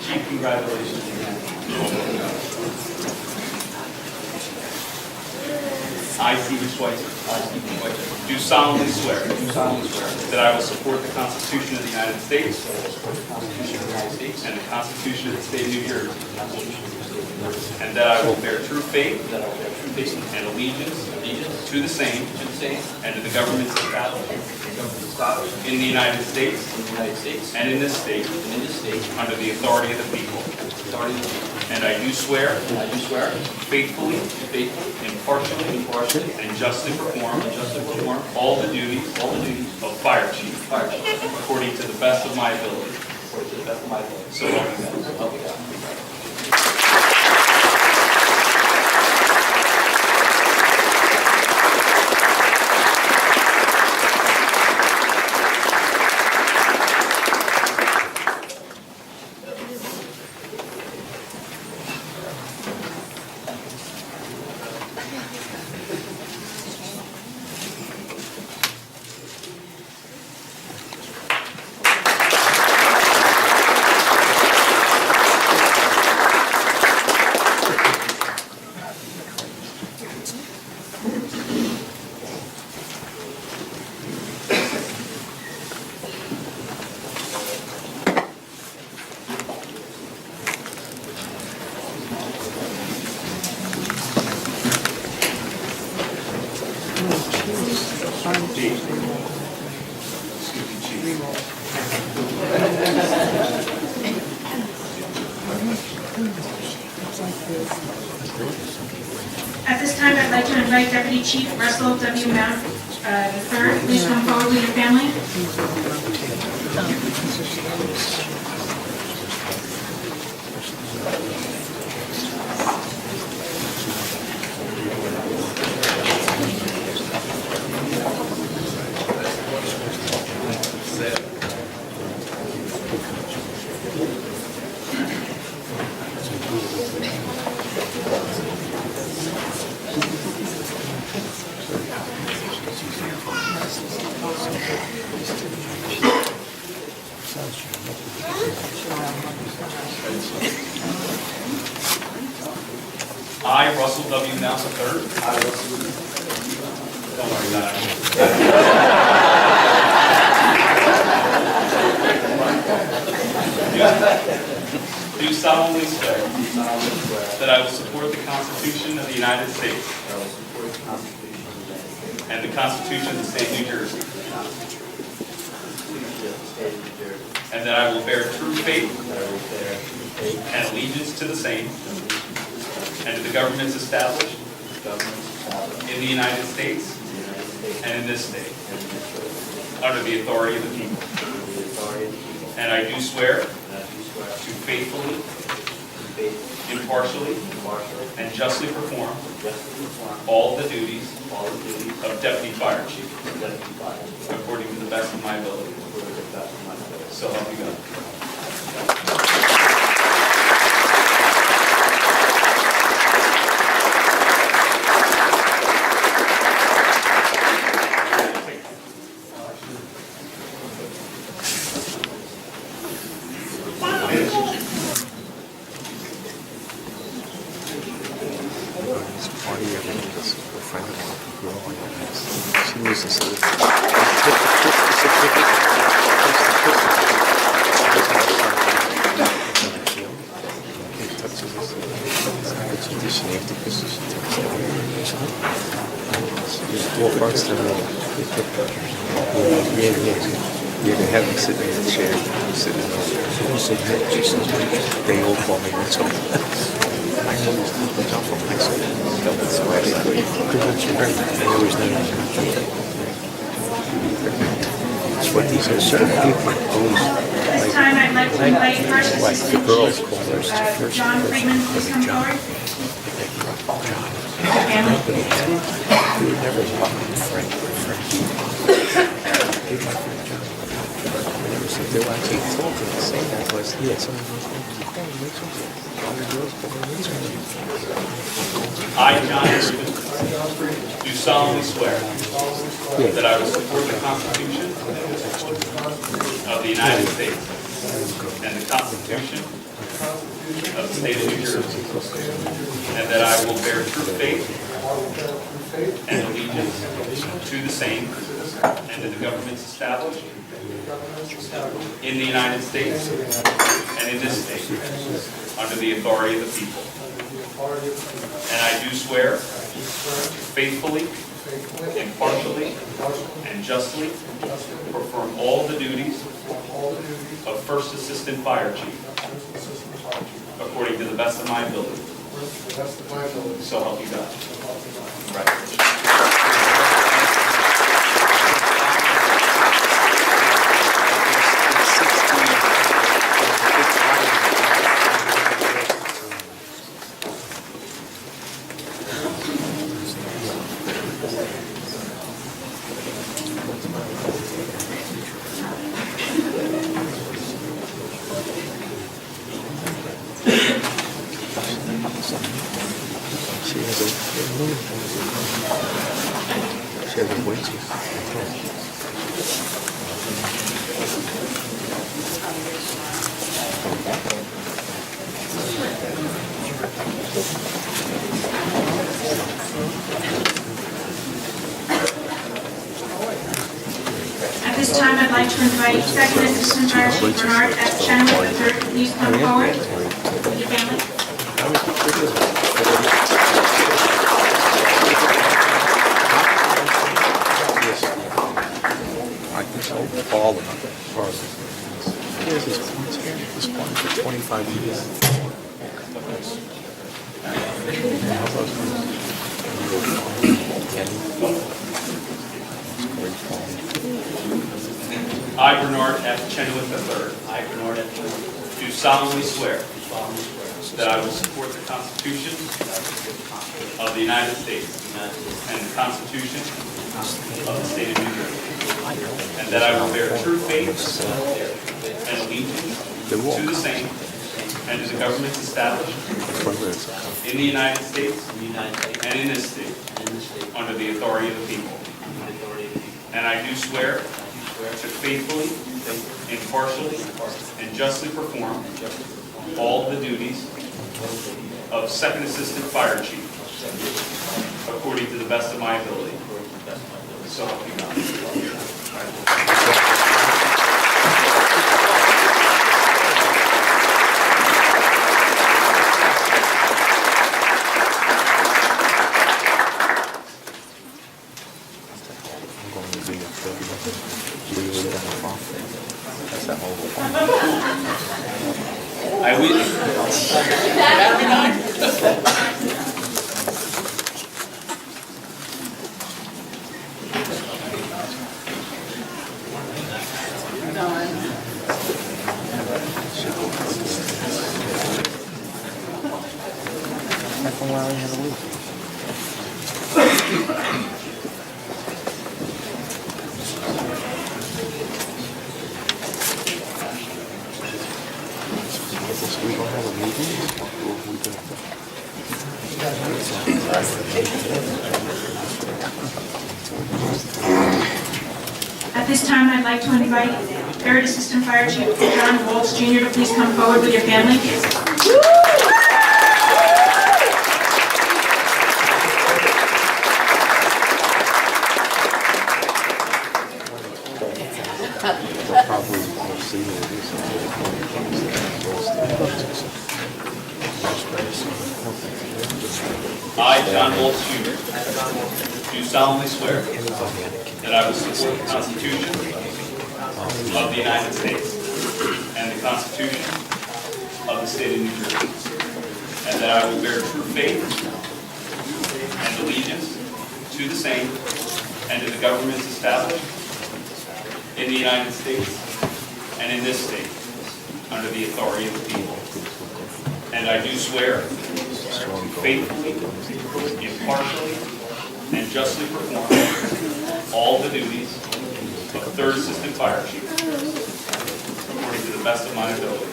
Chief, congratulations. I, Stephen Schweitzer. Do solemnly swear. That I will support the Constitution of the United States. And the Constitution of the State of New Jersey. And that I will bear true faith. And allegiance. To the same. And to the governments established. In the United States. And in this state. Under the authority of the people. And I do swear I do swear faithfully, impartially, and justly perform all the duties of fire chief according to the best of my ability. So help me God. Help me God. At this time, I'd like to invite Deputy Chief Russell W. Mount III. Please come forward with your family. I, Russell W. Mount III. Don't worry about it. Do solemnly swear that I will support the Constitution of the United States and the Constitution of the State of New Jersey, and that I will bear true faith and allegiance to the same and to the governments established in the United States and in this state, under the authority of the people. And I do swear to faithfully, impartially, and justly perform all the duties of Deputy Fire Chief according to the best of my ability. So help me God. You can have me sitting in the chair, sitting in the they all call me Mitchell. I always think the jump from high school. That's why I always know. That's what these are. Certain people always. At this time, I'd like to invite First Like the Assistant girls Chief call theirs John Freeman, please come forward. Your family. You would never talk to Frank. They were actually told to say that was, yeah, some of those things you call Mitchell. All the girls call me Mitchell. I, John Freeman, do solemnly swear that I will support the Constitution of the United States and the Constitution of the State of New Jersey, and that I will bear true faith and allegiance to the same and to the governments established in the United States and in this state, under the authority of the people. And I do swear faithfully, impartially, and justly perform all the duties of First Assistant Fire Chief according to the best of my ability. to the best of my ability. So help me God. Congratulations. She has a waiting. At this time, I'd like to invite Second Assistant Fire Chief Bernard F. Chenoweth III to please come forward with your family. I think so. Fallen apart. Here's his points here. This one for 25 years. I, Bernard F. Chenoweth III. I, Bernard F. Chenoweth. Do solemnly swear. That I will support the Constitution of the United States. And the Constitution of the State of New Jersey. And that I will bear true faith and allegiance to the same and to the governments established in the United States and in this state under the authority of the people. And I do swear to faithfully, impartially, and justly perform all the duties of Second Assistant Fire Chief according to the best of my ability. So help me God. I will. We don't have a meeting. We do. At this time, I'd like to invite Third Assistant Fire Chief John Waltz Jr. to please come forward with your family. We'll probably see what it I, John Waltz Jr., do solemnly swear that I will support the Constitution of the United States and the Constitution of the State of New Jersey, and that I will bear true faith and allegiance to the same and to the governments established in the United States and in this state under the authority of the people. And I do swear faithfully, impartially, and justly perform all the duties of Third Assistant Fire Chief according to the best of my ability.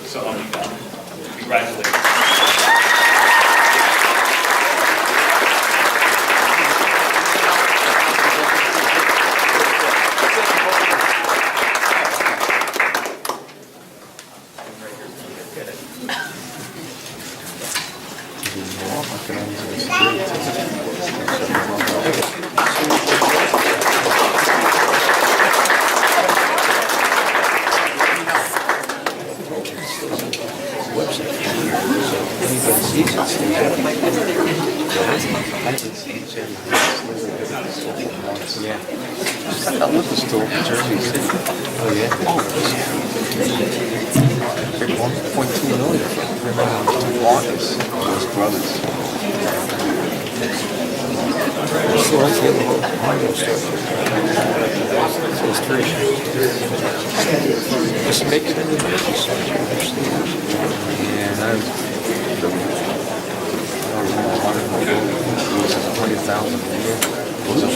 So help me God. Congratulations. Yeah. I went to store in Jersey City. Oh, yeah? Oh, 1.2 million. Remember the two Marcus, those brothers. So that's the other whole audio structure. So it's three. Just make it in the energy structure. Yeah, that's... I don't know, 100,000 a year. Was it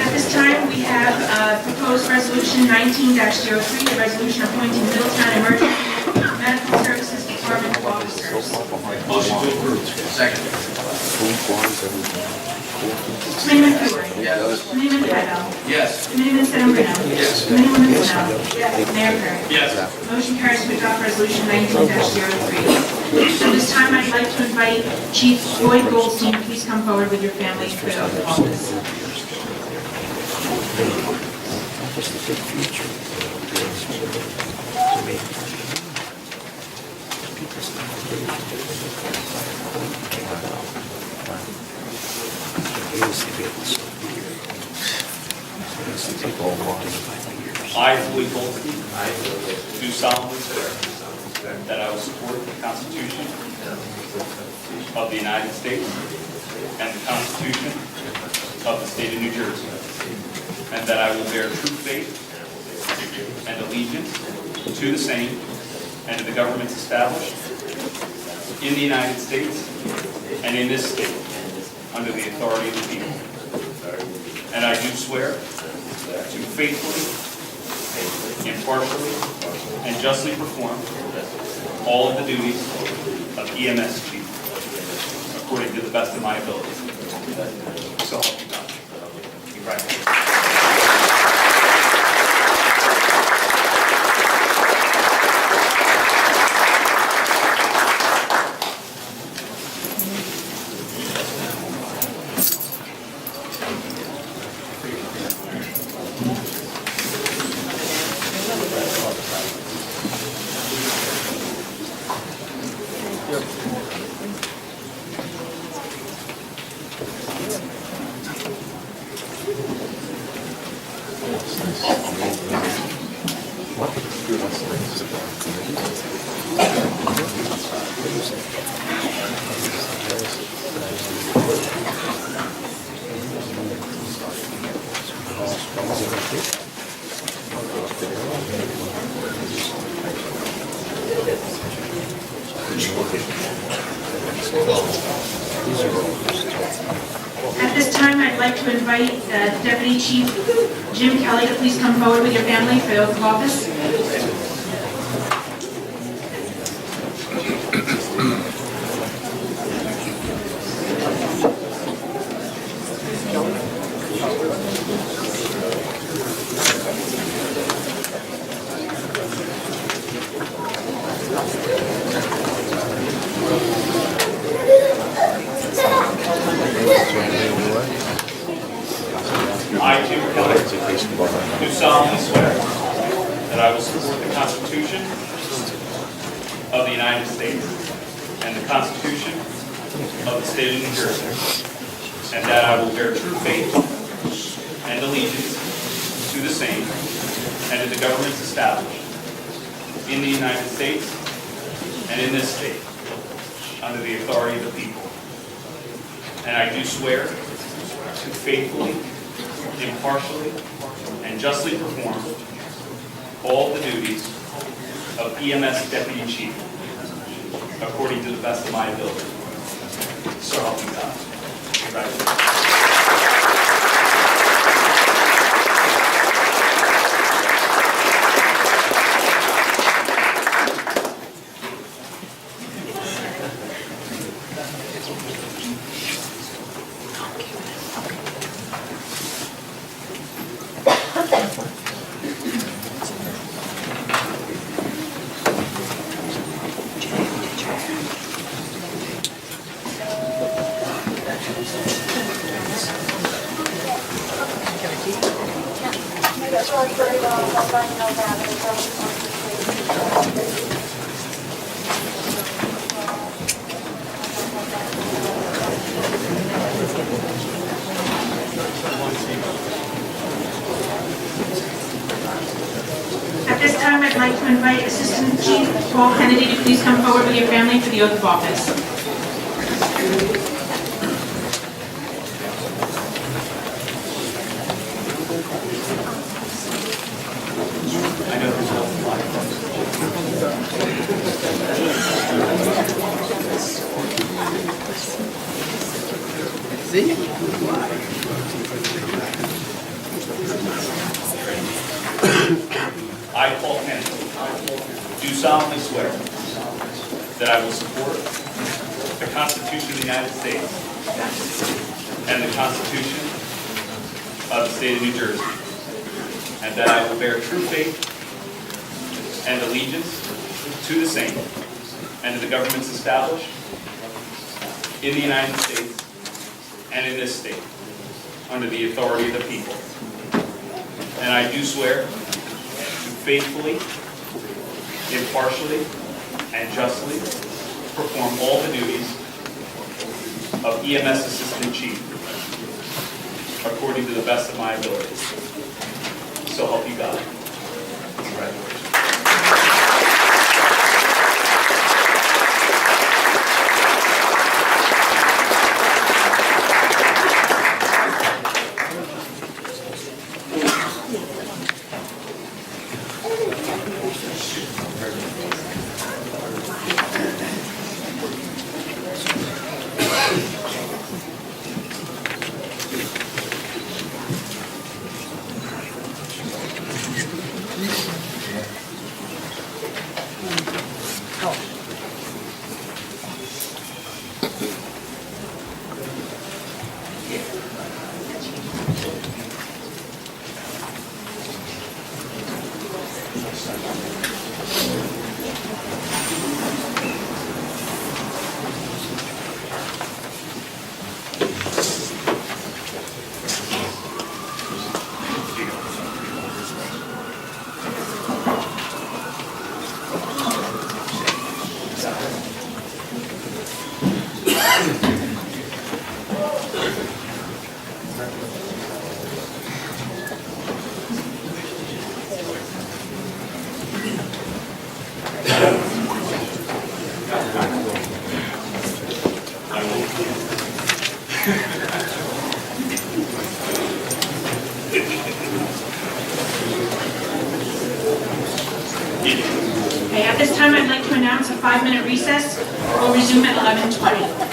At this time, we have proposed resolution 19-03, a resolution appointing Middletown Emergency Medical Services Department officers. Motion to approve. Second. Committeeman Fiore. Yes. Committeeman Tydell. Yes. Committeeman Sedambrino. Yes. Committeeman Snow. Mayor Perry. Yes. Motion carries to adopt resolution 19-03. So this time, I'd like to invite Chief Floyd Goldstein, please come forward with your family for the oath of office. I, Floyd Goldstein, do solemnly swear that I will support the Constitution of the United States and the Constitution of the State of New Jersey, and that I will bear true faith and allegiance to the same and to the governments established in the United States and in this state under the authority of the people. And I do swear to faithfully, impartially, and justly perform all of the duties of EMS Chief according to the best of my ability. So help me God. Congratulations. At this time, I'd like to invite Deputy Chief Jim Kelly to please come forward with your family for the oath of office. I, Jim Kelly, do solemnly swear that I will support the Constitution of the United States and the Constitution of the State of New Jersey, and that I will bear true faith and allegiance to the same and to the governments established in the United States and in this state under the authority of the people. And I do swear to faithfully, impartially, and justly perform all the duties of EMS Deputy Chief according to the best of my ability. So help me God. Congratulations. That's very well, but I know that. like to invite Assistant Chief Paul Kennedy to please come forward with your family for the oath of office. I, Paul Kennedy, do solemnly swear that I will support the Constitution of the United States and the Constitution of the State of New Jersey, and that I will bear true faith and allegiance to the same and to the governments established in the United States and in this state under the authority of the people. And I do swear to faithfully, impartially, and justly perform all the duties of EMS Assistant Chief according to the best of my abilities. So help you God. Congratulations. Okay, at this time, I'd like to announce a 5-minute recess. We'll resume at 11:20.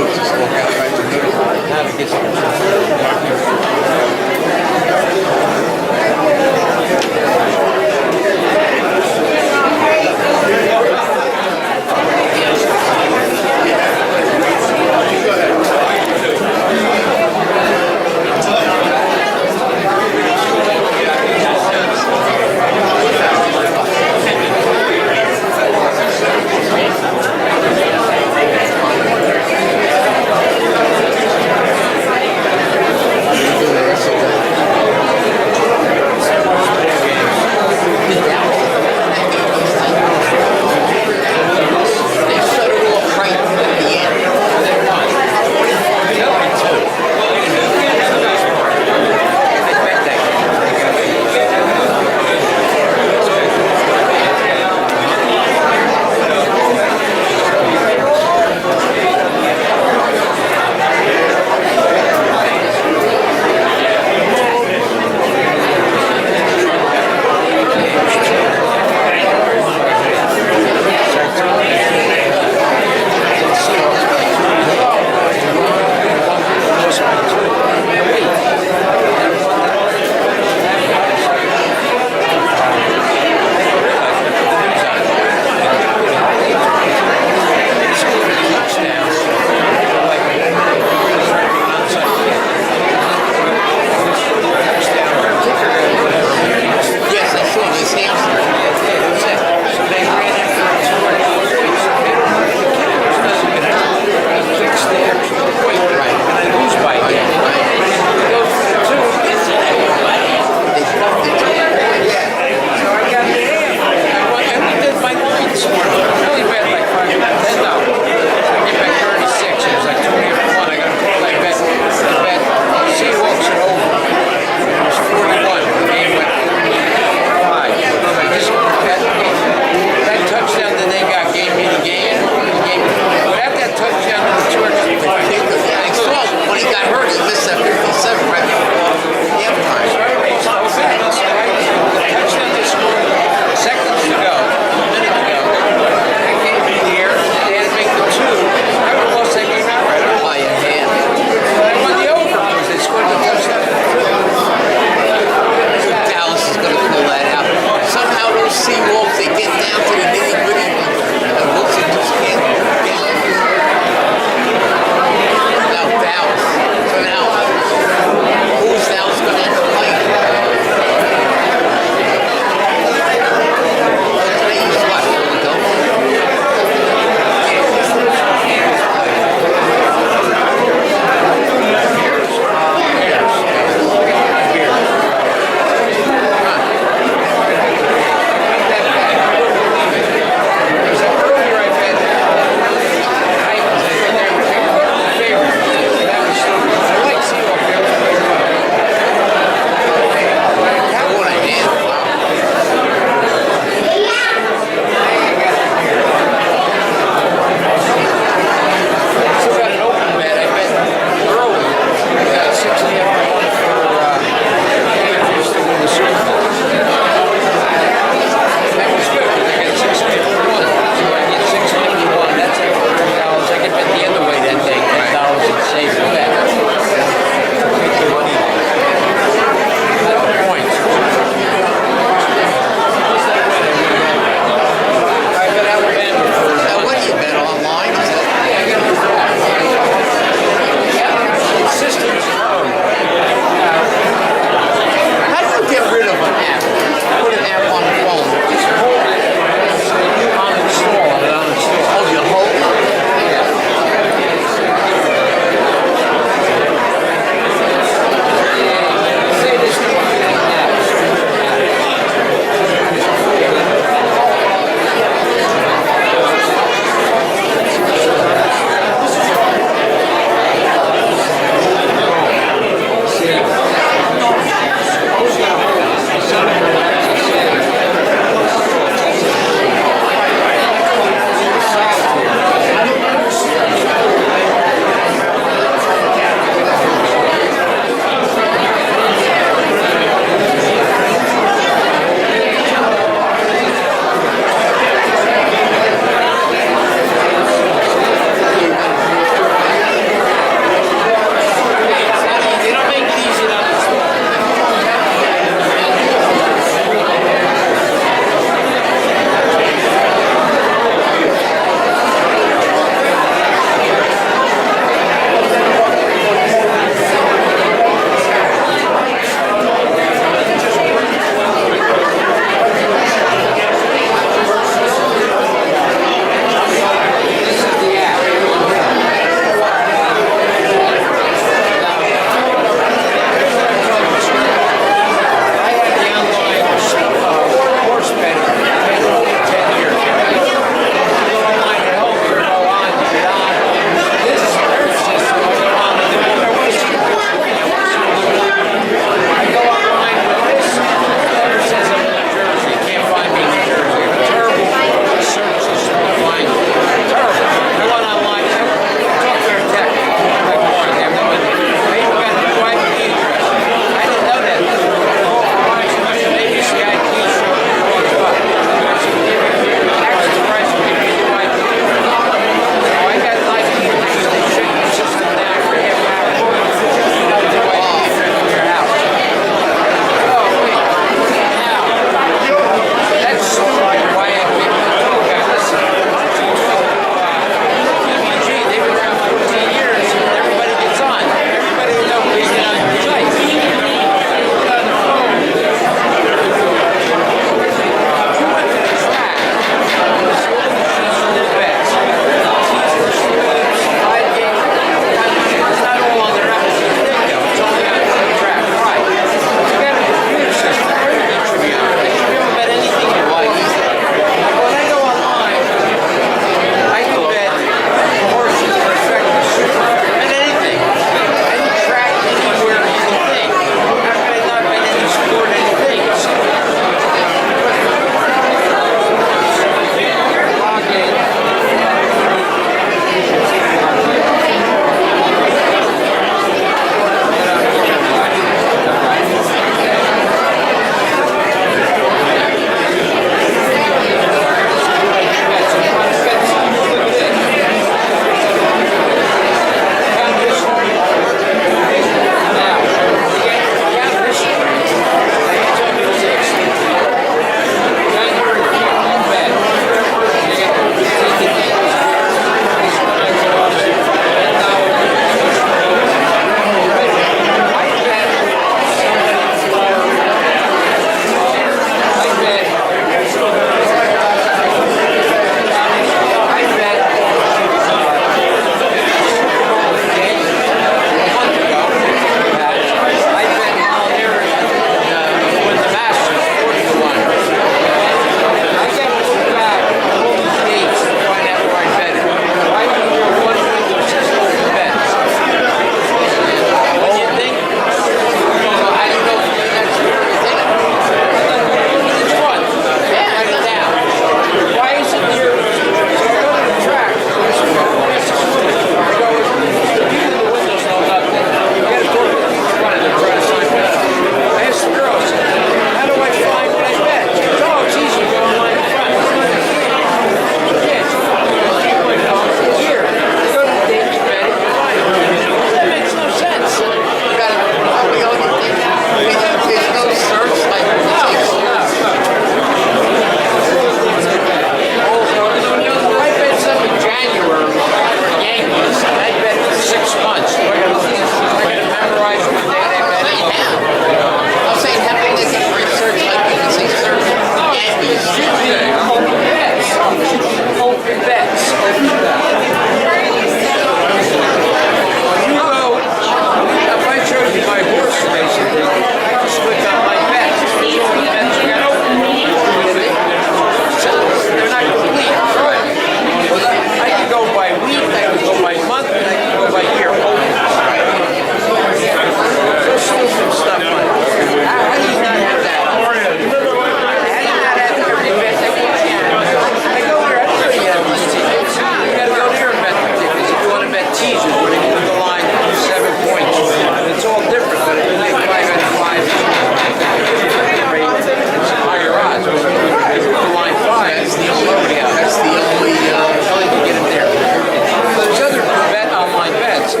I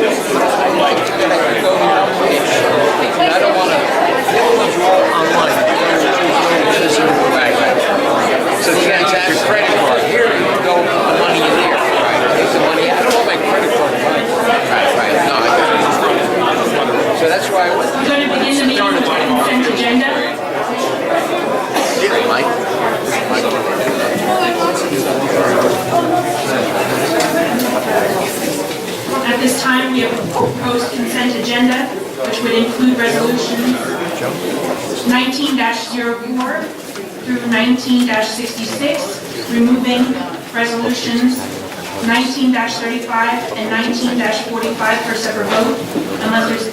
don't want to online. So you got to tap your credit card. Here you go, put the money in there. Right. Take the money. I don't want my credit card in mine. Right. No, I got it. So that's why I went. We're going to begin the meeting with the consent agenda. Mike. At this time, we have a proposed consent agenda, which would include resolutions 19-04 through 19-66, removing resolutions 19-35 and 19-45 for separate vote, unless there's...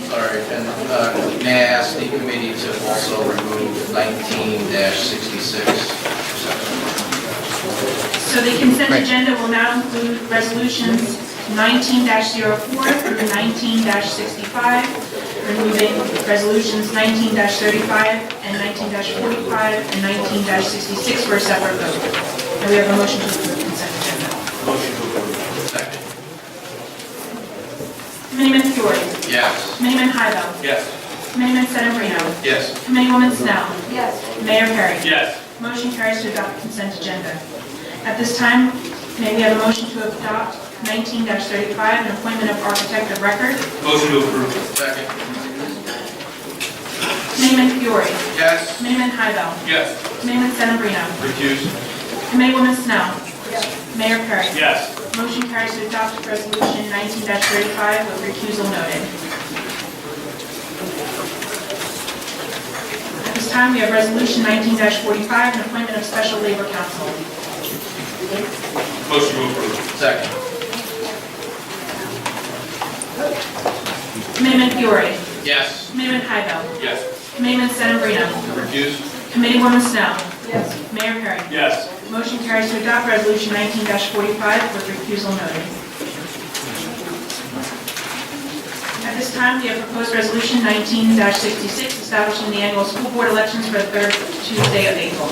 Sorry, and may I ask the committee to also remove 19-66? So the consent agenda will now include resolutions 19-04 through 19-65, removing resolutions 19-35 and 19-45 and 19-66 for a separate vote. And we have a motion to approve the consent agenda. Motion to approve. Second. Committeeman Fiore. Yes. Committeeman Hybel. Yes. Committeeman Sedambrino. Yes. Committeewoman Snell. Yes. Mayor Perry. Yes. Motion carries to adopt the consent agenda. At this time, may we have a motion to adopt 19-35, an appointment of architect of record. Motion to approve. Second. Committeeman Fiore. Yes. Committeeman Hybel. Yes. Committeeman Sedambrino. Recuse. Committeewoman Snell. Mayor Perry. Yes. Motion carries to adopt resolution 19-35 with recusal noted. At this time, we have resolution 19-45, an appointment of special labor counsel. Motion to approve. Second. Committeeman Fiore. Yes. Committeeman Hybel. Yes. Committeeman Sedambrino. Recuse. Committeewoman Snell. Yes. Mayor Perry. Yes. Motion carries to adopt resolution 19-45 with recusal noted. At this time, we have proposed resolution 19-66 establishing the annual school board elections for the third Tuesday of April.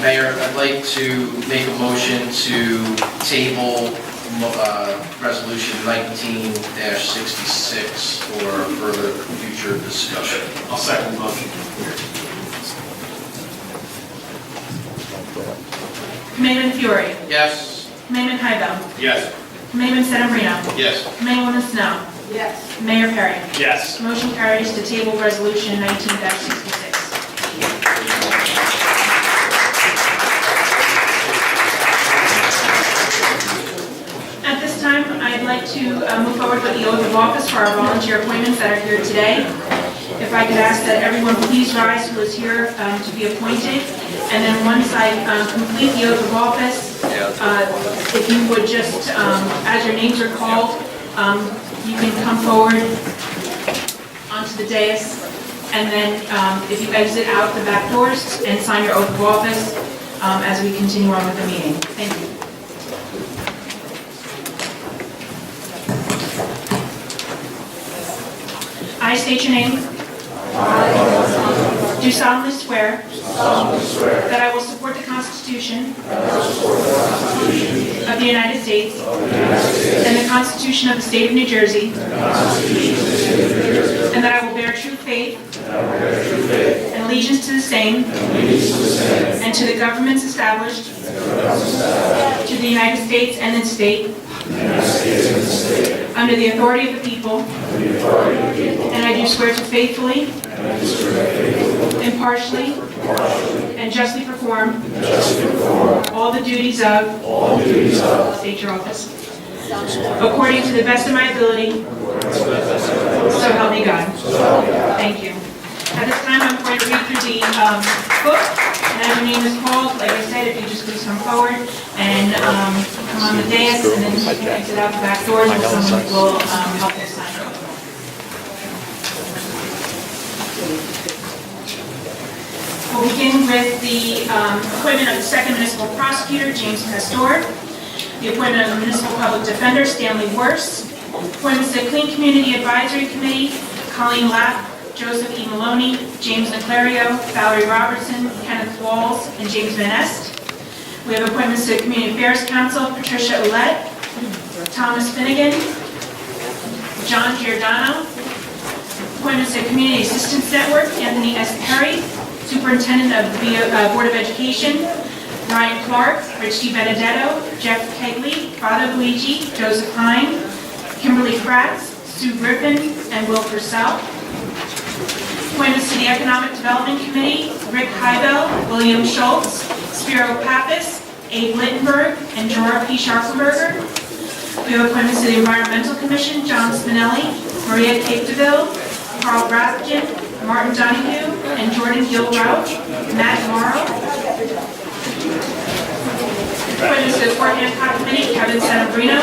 Mayor, I'd like to make a motion to table resolution 19-66 for further future discussion. I'll second the motion. Committeeman Fiore. Yes. Committeeman Hybel. Yes. Committeeman Sedambrino. Yes. Committeewoman Snell. Yes. Mayor Perry. Yes. Motion carries to table resolution 19-66. At this time, I'd like to move forward with the oath of office for our volunteer appointments that are here today. If I could ask that everyone please rise who is here to be appointed. And then once I complete the oath of office, if you would just, as your names are called, you can come forward onto the dais. And then if you exit out the back doors and sign your oath of office as we continue on with the meeting. Thank you. I state your name. Do solemnly swear that I will support the Constitution of the United States and the Constitution of the State of New Jersey, and that I will bear true faith and allegiance to the same and to the governments established to the United States and this state under the authority of the people, and I do swear to faithfully, impartially, and justly perform all the duties of state your office according to the best of my ability, so help me God. Thank you. At this time, I'm going to read through the book, and as your name is called, like I said, if you just please come forward and come on the dais, and then you can exit out the back doors, and someone will help you sign. We'll begin with the appointment of the second municipal prosecutor, James Pastor, the appointment of the municipal public defender, Stanley Worse, appointments to the Clean Community Advisory Committee, Colleen Lapp, Joseph E. Maloney, James Niclario, Valerie Robertson, Kenneth Walls, and James Van Est. We have appointments to the Community Affairs Council, Patricia Ouellette, Thomas Finnegan, Giordano. Appointments to Community Assistance Network, Anthony S. Perry. Superintendent of the Board of Education, Ryan Clark, Rich D. Benedetto, Jeff Kegley, Father Luigi, Joseph Hine, Kimberly Kratz, Sue Griffin, and Will Purcell. Appointments to the Economic Development Committee, Rick Heibel, William Schultz, Spiro Pappas, Abe Littenberg, and Jorah P. Scharfenberger. We have appointments to the Environmental Commission, John Spinelli, Maria Capdeville, Carl Rathjen, Martin Donahue, and Jordan Gilrout, Matt Morrow. Appointments to the Fort Hancock Committee, Kevin Sanabrino.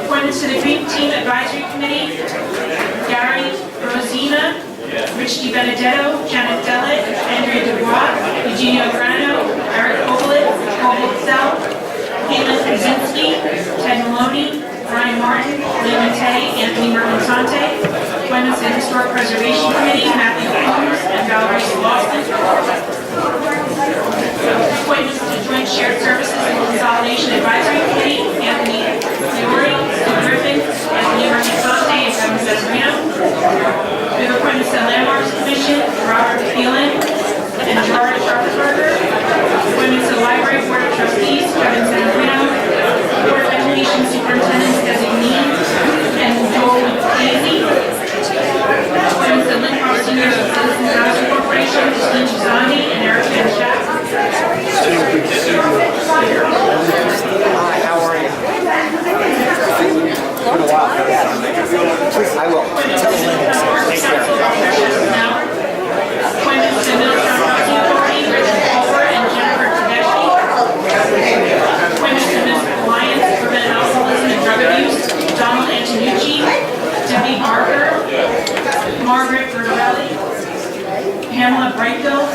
Appointments to the Green Team Advisory Committee, Gary Rosina, Rich D. Benedetto, Janet Dellett, Andrea Dubois, Eugenio Grano, Eric Kobolitz, Caitlin Krasinski, Ted Maloney, Brian Martin, Lee Matei, Anthony Mercantante. Appointments to the Historic Preservation Committee, Matthew Holmes and Valerie Lawson. Appointments to the Joint Shared Services and Consolidation Advisory Committee, Anthony Fiore, Sue Griffin, Anthony Mercantante, and Kevin Sanabrino. We have appointments to the Landmarks Commission, Robert Phelan and Jorah Scharfenberger. Appointments to the Library Board of Trustees, Kevin Sanabrino. Board of Education Superintendent Designee, and Joel Daisy. Appointments to the Lynn Park Seniors and Citizens Housing Corporation, Christine Gisani and Eric Van Schack. How are you? Been a while. I will. Appointments to Middletown Housing Authority, Richard Culver and Jennifer Tedeschi. Appointments to Municipal Alliance to Prevent Alcoholism and Drug Abuse, Donald Antonucci, Debbie Barker, Margaret Bertorelli, Pamela Brightville,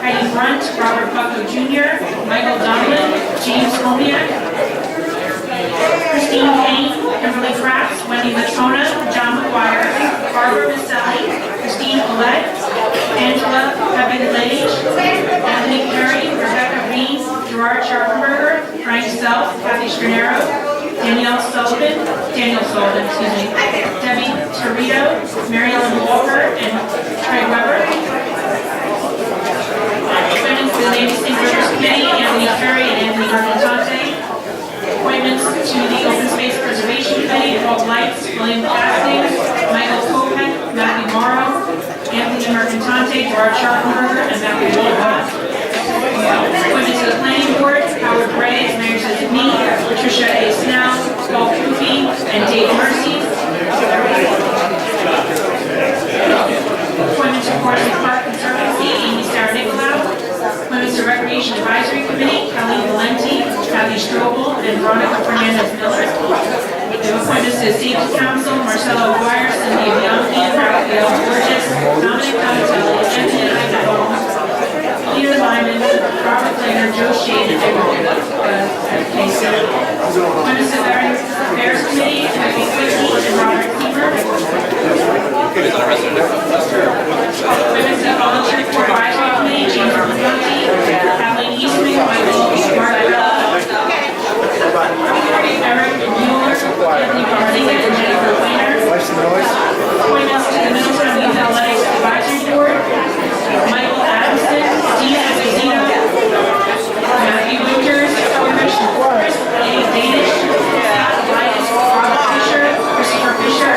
Heidi Brunt, Robert Bucko Jr., Michael Donlin, James Holmiak, Christine Kane, Kimberly Kratz, Wendy Latona, John McGuire, Barbara Maselli, Christine Collette, Angela Pepin-Lage, Anthony Perry, Rebecca Reed, Gerard Scharfenberger, Frank Self, Kathy Strinero, Daniel Sullivan, Debbie Torito, Mary Ellen Walker, and Craig Weber. Appointments to the Navy St. Rivers Committee, Anthony Perry and Anthony Mercantante. Appointments to the Open Space Preservation Committee, Paul Lights, William Castings, Michael Kopeck, Matthew Morrow, Anthony Mercantante, Gerard Scharfenberger, and Matthew Wolcott. Appointments to the Planning Board, Howard Gray as Mayor's designee, Patricia A. Snell, Paul Kufi, and Dave Mercy. Appointments to Forest and Park Conservancy, Amy Sarah Nicolau. Appointments to Recreation Advisory Committee, Kelly Valenti, Kathy Strobel, and Veronica Fernandez-Miller. We have appointments to the Safety Council, Marcelo Aguirre, Cynthia Bianchi, Raphael Burgess, Dominic Donatelli, Anthony Idaho, Peter Lyman, Robert Klainer, Joe Shade, and Edward Casey. Appointments to the Veterans Affairs Committee, Becky Quigley, and Robert Keeper. Appointments to the Volunteer Corps Advisory Committee, James McNulty, Kathleen Eastman, Michael Margarella, Eric Mueller, Anthony Garcia, and Jennifer Weiner. Appointments to the Middletown Youth Athletics Advisory Board, Michael Adamson, Steve Esposito, Matthew Winters, Chris A. Danish, Elias Robert Fisher, Christopher Fisher,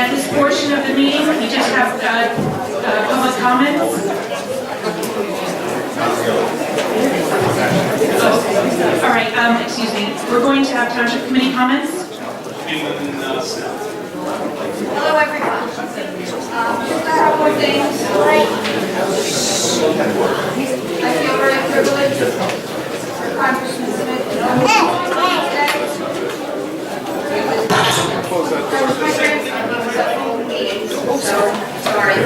At this portion of the meeting, we just have public comments. All right, excuse me. We're going to have Township Committee comments. Hello, everyone. Just a couple of things. I feel very privileged for Congressman Smith to know today. That was my grandson. He was at all the meetings, so sorry.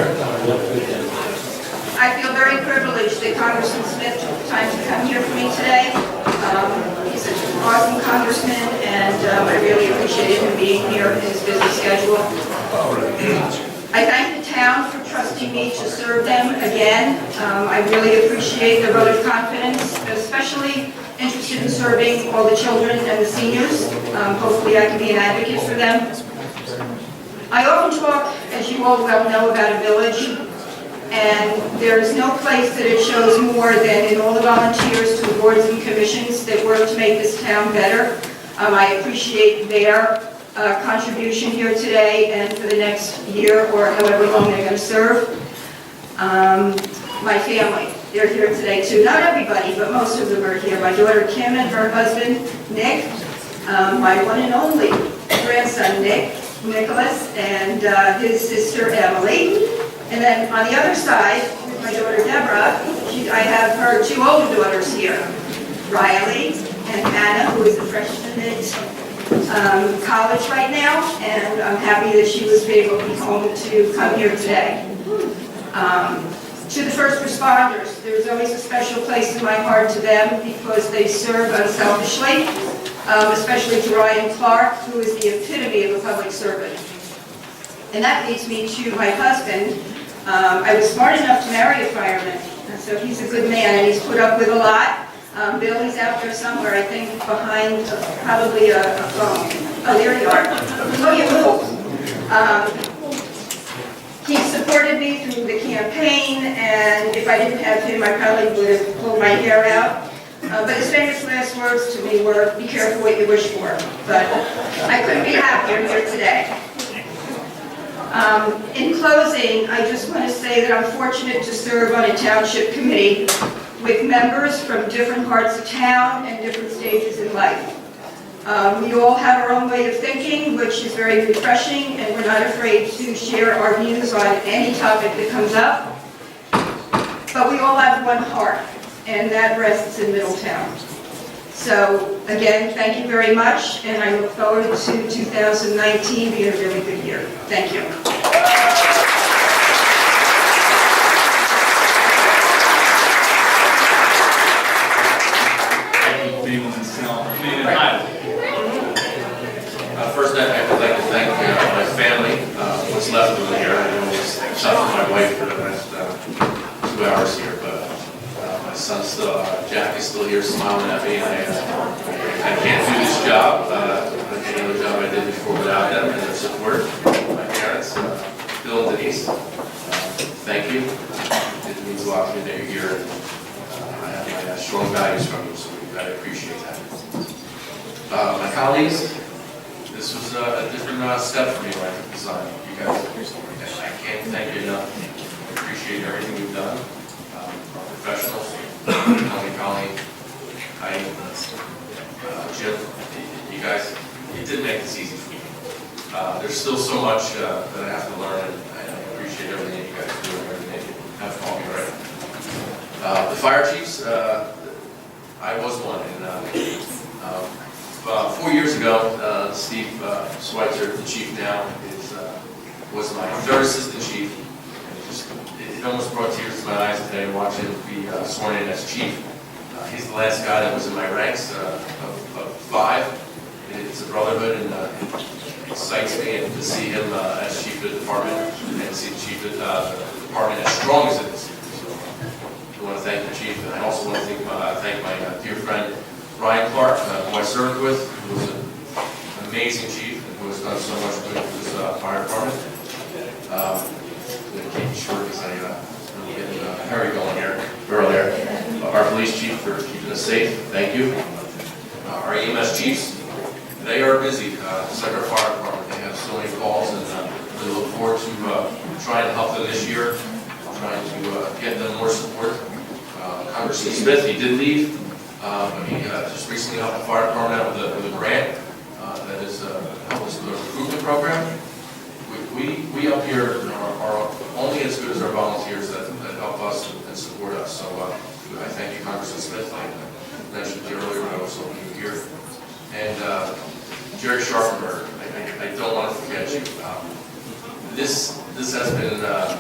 I feel very privileged that Congressman Smith took the time to come here for me today. He's such an awesome congressman, and I really appreciated him being here in his busy schedule. I thank the town for trusting me to serve them again. I really appreciate the vote of confidence, especially interested in serving all the children and the seniors. Hopefully I can be an advocate for them. I often talk, as you all well know, about a village. And there is no place that it shows more than in all the volunteers to the boards and commissions that work to make this town better. I appreciate their contribution here today and for the next year or however long they're going to serve. My family, they're here today too. Not everybody, but most of them are here. My daughter Kim and her husband Nick, my one and only grandson Nicholas, and his sister Emily. And then on the other side, with my daughter Deborah, I have her two older daughters here, Riley and Hannah, who is a freshman at college right now, and I'm happy that she was able to be home to come here today. To the first responders, there's always a special place in my heart to them because they serve unselfishly, especially to Ryan Clark, who is the epitome of a public servant. And that leads me to my husband. I was smart enough to marry a fireman, so he's a good man, and he's put up with a lot. Billy's out there somewhere, I think, behind probably a phone. Oh, there you are. Oh, you moved. He supported me through the campaign, and if I didn't have him, I probably would have pulled my hair out. But his famous last words to me were, "Be careful what you wish for." But I couldn't be happier here today. In closing, I just want to say that I'm fortunate to serve on a township committee with members from different parts of town and different stages in life. We all have our own way of thinking, which is very refreshing, and we're not afraid to share our views on any topic that comes up. But we all have one heart, and that rests in Middletown. So, again, thank you very much, and I look forward to 2019 being a really good year. Thank you. First, I'd like to thank my family, what's left of here. I know it's tough for my wife for the last 2 hours here, but my son still, Jack is still here smiling at me. I can't do this job, any other job I did before without them and their support. My parents, Bill and Denise, thank you. It means a lot to me that you're here. I have my strong values from you, so I appreciate that. My colleagues, this was a different step for me when I took this on. You guys, I can't thank you enough. I appreciate everything you've done. Our professionals, Tony Fiore, Jim, you guys, it did make this easy for me. There's still so much that I have to learn, and I appreciate everything you guys do and everything you have called me right. The fire chiefs, I was one, and about 4 years ago, Steve Schweitzer, the chief now, was my third assistant chief. It almost brought tears to my eyes today watching him be sworn in as chief. He's the last guy that was in my ranks of 5. It's a brotherhood, and it excites me to see him as chief of the department and to see the chief of the department as strong as it is. So I want to thank the chief, and I also want to thank my dear friend Ryan Clark, who I served with, who was an amazing chief and who has done so much good for this fire department. I'm going to keep it short because I'm getting Harry going here earlier. Our police chief for keeping us safe, thank you. Our EMS Chiefs, they are busy, just like our fire department. They have so many calls, and we forward to trying to help them this year, trying to get them more support. Congressman Smith, he did leave, but he just recently helped the fire department out with a grant that is helped us with a recruitment program. We up here are only as good as our volunteers that help us and support us. So I thank you, Congressman Smith. I mentioned to you earlier when I was hoping you were here. And Jerry Sharpenberg, I don't want to forget you. This has been a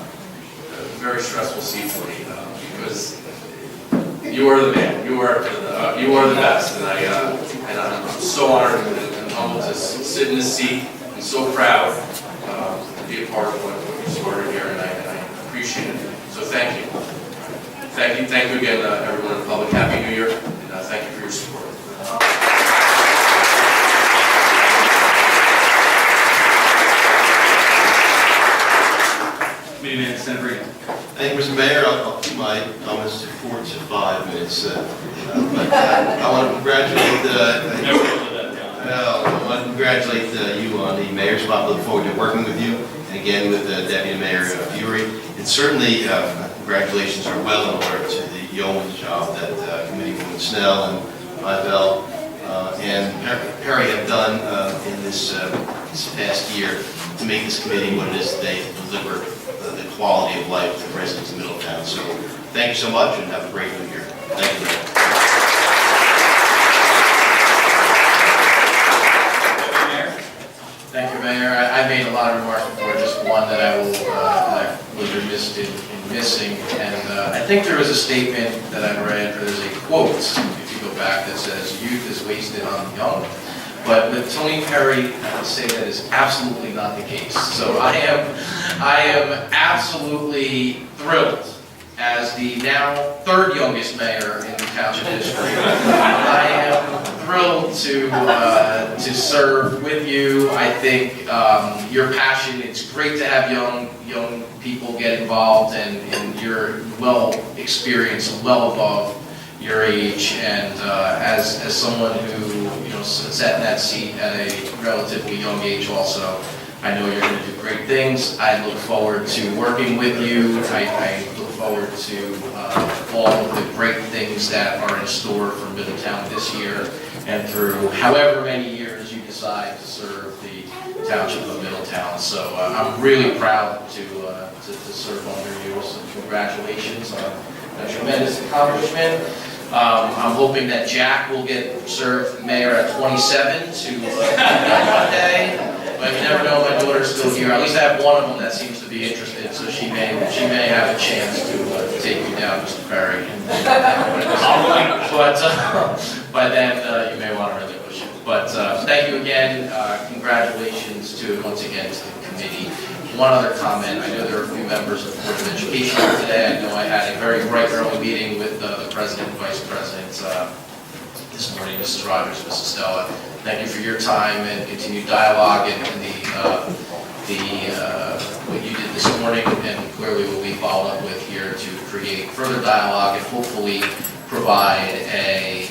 very stressful seat for me because you are the man. You are the best, and I'm so honored and humbled to sit in this seat. I'm so proud to be a part of what you started here, and I appreciate it. So thank you. Thank you again, everyone in the public. Happy New Year, and thank you for your support. Committee Man, Senator Brito. Thank you, Mr. Mayor. I'll keep my comments to 4 to 5 minutes. But I want to congratulate you on the mayor's spot. Look forward to working with you, and again with Deputy Mayor Fiore. And certainly, congratulations are well in order to the yeoman's job that Committeewoman Snell and Ivell and Perry have done in this past year to make this committee what it is today, to deliver the quality of life to the residents of Middletown. So thank you so much, and have a great New Year. Thank you, Mayor. Thank you, Mayor. I made a lot of remarks before, just one that I was remiss in missing. And I think there was a statement that I read, or there's a quote, if you go back, that says, "Youth is wasted on the young." But with Tony Perry, I would say that is absolutely not the case. So I am absolutely thrilled as the now third youngest mayor in the township history. I am thrilled to serve with you. I think your passion, it's great to have young people get involved, and you're well experienced, well above your age, and as someone who sat in that seat at a relatively young age also, I know you're going to do great things. I look forward to working with you. I look forward to all of the great things that are in store for Middletown this year and through however many years you decide to serve the Township of Middletown. So I'm really proud to serve under you. So congratulations on a tremendous accomplishment. I'm hoping that Jack will get served mayor at 27 to one day, but you never know. My daughter's still here. At least I have one of them that seems to be interested, so she may have a chance to take you down, Mr. Perry. But then you may want to relinquish it. But thank you again. Congratulations once again to the committee. One other comment, I know there are a few members of the Board of Education here today. I know I had a very bright early meeting with the President and Vice President this morning, Mrs. Rogers, Mrs. Stella. Thank you for your time and continued dialogue and what you did this morning, and clearly what we followed up with here to create further dialogue and hopefully provide a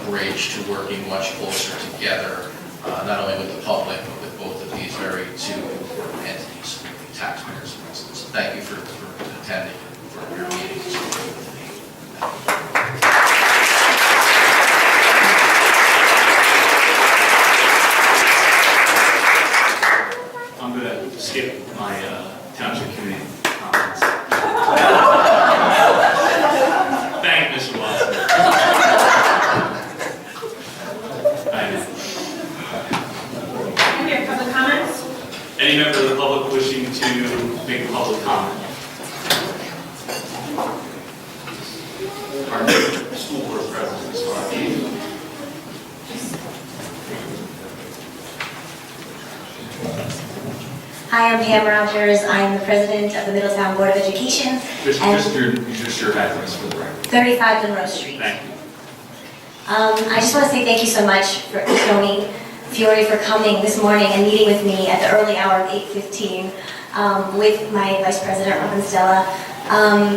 bridge to working much closer together, not only with the public, but with both of these two important entities, taxpayers and residents. So thank you for attending, for your meetings. I'm going to skip my township committee comments. Thank you, Mr. Watson. I know. Any public comments? Any member of the public wishing to make a public comment? Our new school board president, Ms. Markey. Hi, I'm Pam Rogers. I'm the president of the Middletown Board of Education. Just your address for the record. 35 Monroe Street. Thank you. I just want to say thank you so much for Tony Fiore for coming this morning and meeting with me at the early hour of 8:15 with my Vice President, Robin Stella.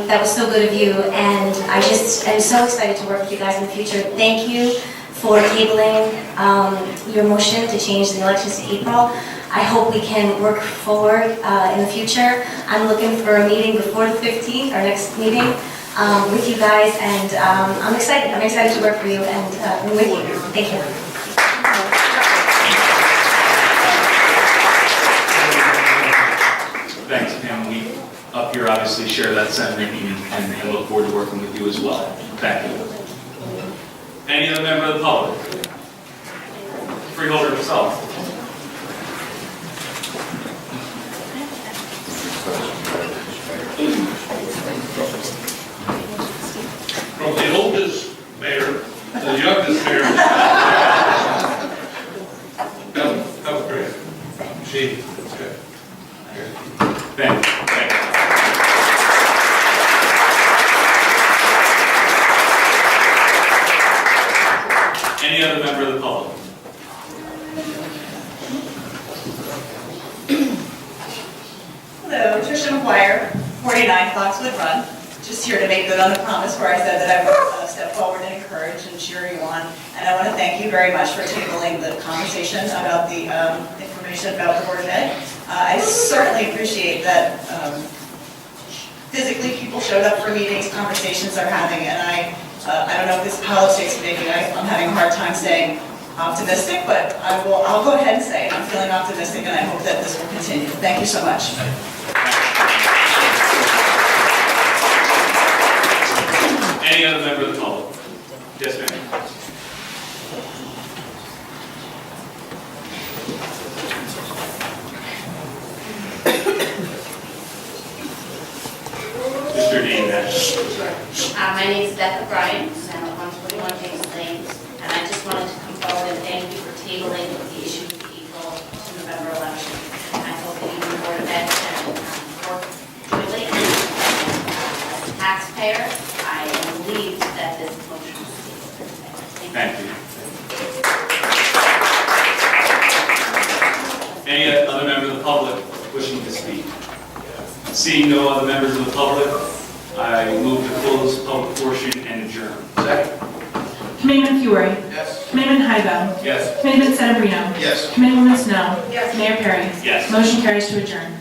That was so good of you, and I just am so excited to work with you guys in the future. Thank you for tabling your motion to change the elections to April. I hope we can work forward in the future. I'm looking for a meeting before the 15th, our next meeting, with you guys, and I'm excited. I'm excited to work for you and with you. Thank you. Thanks, Pam. We up here obviously share that sentiment and look forward to working with you as well. Thank you. Any other member of the public? Freeholder himself. From the oldest mayor to the youngest mayor. That was great. She, that's good. Thank you. Thank you. Any other member of the public? Hello, Tricia McGuire, 49 Foxwood Run. Just here to make good on the promise where I said that I would step forward and encourage and cheer you on. And I want to thank you very much for tabling the conversation about the information about the Board of Ed. I certainly appreciate that physically people showed up for meetings, conversations they're having, and I don't know if this is politics, maybe I'm having a hard time staying optimistic, but I'll go ahead and say it. I'm feeling optimistic, and I hope that this will continue. Thank you so much. Any other member of the public? Yes, ma'am. Mr. Dean, my name is Beth O'Brien, and I'm at 141 James Lane, and I just wanted to come forward and thank you for tabling the issue of the April to November election. I hope that you and the Board of Ed can work jointly. As a taxpayer, I am relieved that this motion was tabled. thank you. Any other member of the public wishing to speak? Seeing no other members of the public, I move to close the public portion and adjourn. Second. Committeeman Fiore. Yes. Committeeman Hybel. Yes. Committeeman Sedambrino. Yes. Committeewoman Snow. Yes. Mayor Perry. Yes. Motion carries to adjourn.